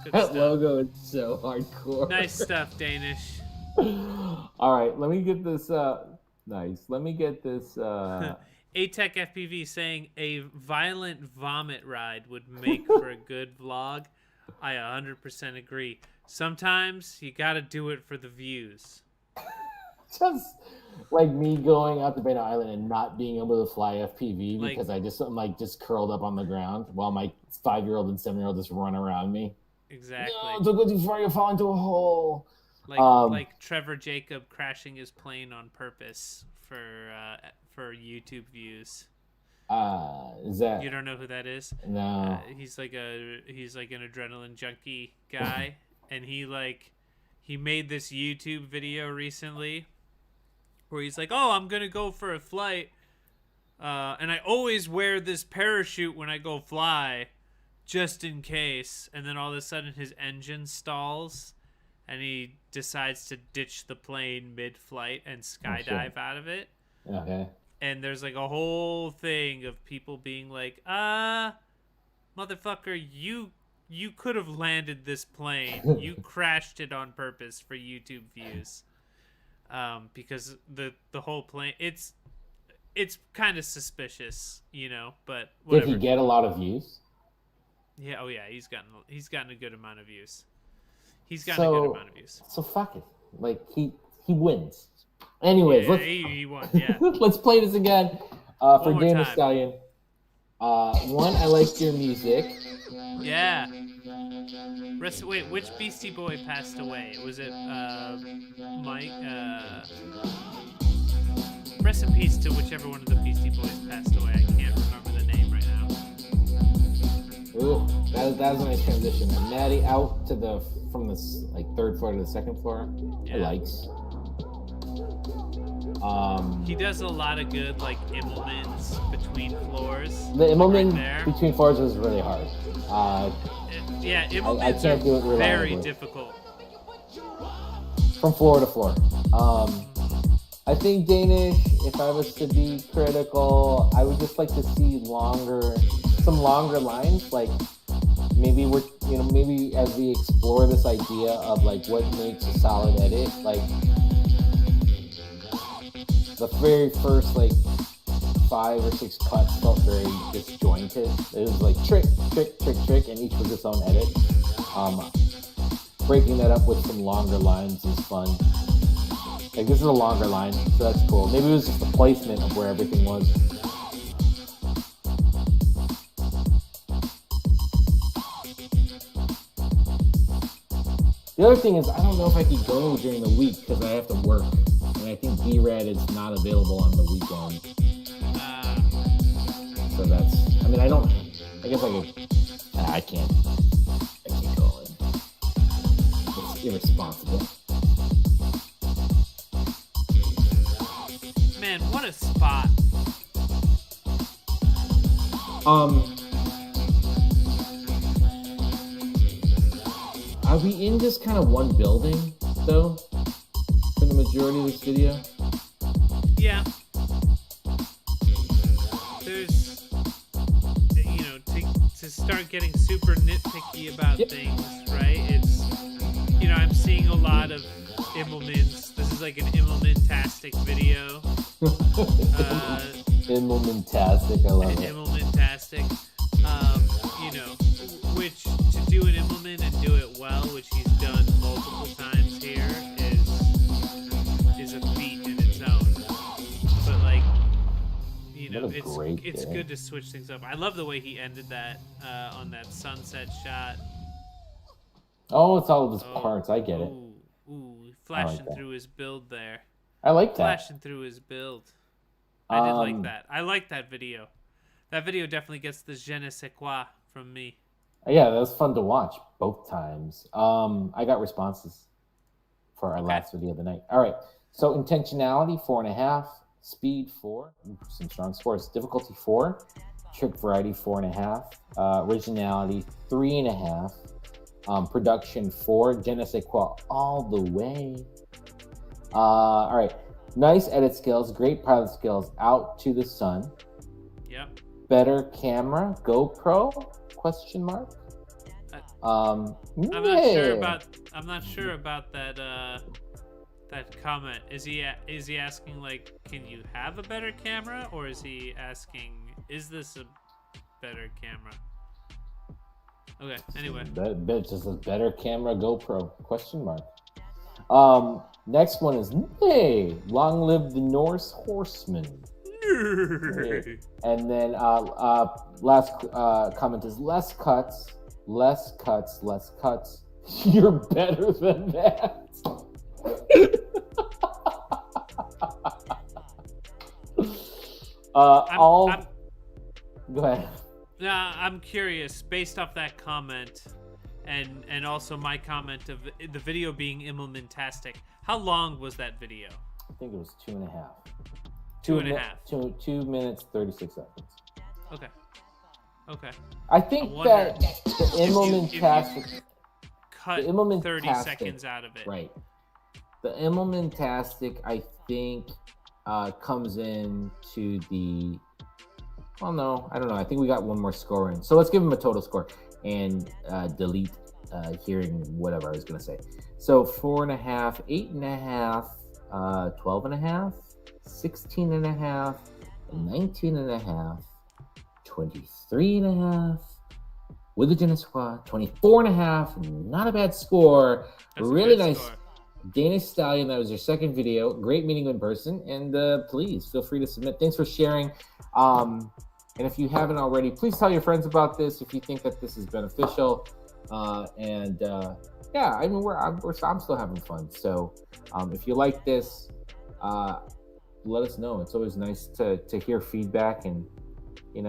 Good That stuff. logo is so hardcore. Nice stuff, Danish. All right, let me get this. Nice. Let me get this. ATEC FPV saying a violent vomit ride would make for a good vlog. I 100% agree. Sometimes you gotta do it for the views. Just like me going out to Beta Island and not being able to fly FPV Like- because I'm like just curled up on the ground while my 5-year-old and 7-year-old just run around me. Exactly. No, don't go too far, you'll fall into a hole. Like Trevor Jacob crashing his plane on purpose for YouTube views. Is that? You don't know who that is? No. He's like an adrenaline junkie guy, and he made this YouTube video recently where he's like, "Oh, I'm gonna go for a flight, and I always wear this parachute when I go fly, just in case." And then all of a sudden, his engine stalls, and he decides to ditch the plane mid-flight and skydive out of it. Okay. And there's like a whole thing of people being like, motherfucker, you could have landed this plane. You crashed it on purpose for YouTube views. Because the whole plane, it's kind of suspicious, you know, but whatever. Did he get a lot of views? Yeah, oh yeah, he's gotten a good amount of views. So fuck it. Like he wins. Anyways, Yeah, he won, yeah. let's play this again for more Dan and time. Stallion. One, I liked your music. Yeah. Wait, which Beastie Boy passed away? Was it Mike? Rest in peace to whichever one of the Beastie Boys passed away. I can't remember the name right now. Ooh, that was a nice transition. And Maddie out to from the third floor to the second floor. Yeah. I likes. He does a lot of good Immelmans between floors. The Immelman right there. between floors was really hard. Yeah, I Immelmans can't do it are very reliably. difficult. From floor to floor. I think Danish, if I was to be critical, I would just like to see some longer lines. Like maybe maybe as we explore this idea of what makes a solid edit, the very first 5 or 6 cuts felt very disjointed. It was trick, and each was its own edit. Breaking that up with some longer lines is fun. This is a longer line, so that's cool. Maybe it was just the placement of where everything was. The other thing is, I don't know if I could go during the week because I have to work. And I think B-Rad is not available on the weekend. So I guess I could. I can't go in. irresponsible. Man, what a spot. Are we in just kind of one building though for the majority of this video? Yeah. There's, to start getting super nitpicky about things, right? It's, I'm seeing a lot of Immelmans. This is like an Immelman-tastic video. Immelman-tastic, I love it. Immelman-tastic. Which to do an Immelman and do it well, which he's done multiple times here, is a feat in its own. But like, it's good to switch things up. I love the way he ended that on that sunset shot. Oh, it's all of his parts. I get it. Flashing through his build there. I like that. Flashing through his build. I did like that. I like that video. That video definitely gets the je ne sais quoi from me. Yeah, that was fun to watch both times. I got responses for our last video of the night. All right. So intentionality, 4.5. Speed, 4. Some strong scores. Difficulty, 4. Trick variety, 4.5. Originality, 3.5. Production, 4. Je ne sais quoi all the way. All right. Nice edit skills. Great pilot skills. Out to the sun. Yep. Better camera. GoPro? Question mark. I'm not sure about that that comment. Is he asking like, can you have a better camera, or is he asking, is this a better camera? Okay. Anyway. That just says better camera GoPro? Question mark. Next one is hey, long live the Norse horseman. And then last comment is less cuts. You're better than that. Go ahead. I'm curious, based off that comment, and also my comment of the video being Immelman-tastic. How long was that video? I think it was 2.5. 2.5. 2 minutes 36 seconds. Okay. I think that the Immelman-tastic cut 30 seconds out of it. Right. The Immelman-tastic, I think, comes in to the. Well, no, I don't know. I think we got one more score in. So let's give him a total score and delete hearing whatever I was going to say. So 4.5, 8.5, 12.5, 16.5, 19.5, 23.5, with the je ne sais quoi, 24.5. Not a bad score. That's really nice. Score. Danish Stallion, that was your second video. Great meeting you in person. And please feel free to submit. Thanks for sharing. And if you haven't already, please tell your friends about this if you think that this is beneficial. Yeah, I mean, I'm still having fun. So if you like this, let us know. It's always nice to hear feedback. And, if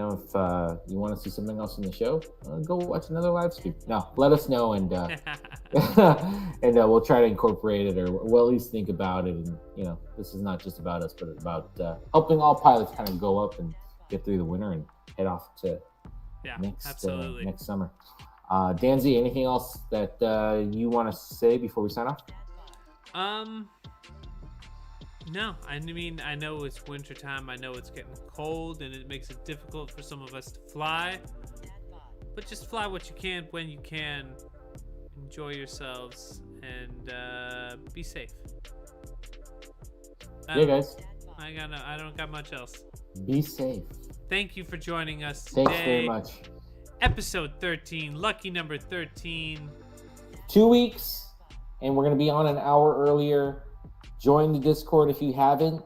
you want to see something else in the show, go watch another live stream. No, let us know, and and we'll try to incorporate it, or we'll at least think about it. And, this is not just about us, but about helping all pilots kind of go up and get through the winter and head off to next summer. Danzy, anything else that you want to say before we sign off? No, I mean, I know it's wintertime. I know it's getting cold, and it makes it difficult for some of us to fly. But just fly what you can when you can. Enjoy yourselves, and be safe. Yeah, guys. I don't got much else. Be safe. Thank you for joining us today. Thanks very much. Episode 13, lucky number 13. 2 weeks, and we're going to be on an hour earlier. Join the Discord if you haven't.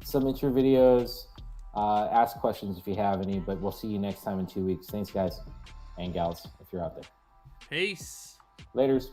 Submit your videos. Ask questions if you have any, but we'll see you next time in 2 weeks. Thanks, guys and gals, if you're out there. Peace. Laters.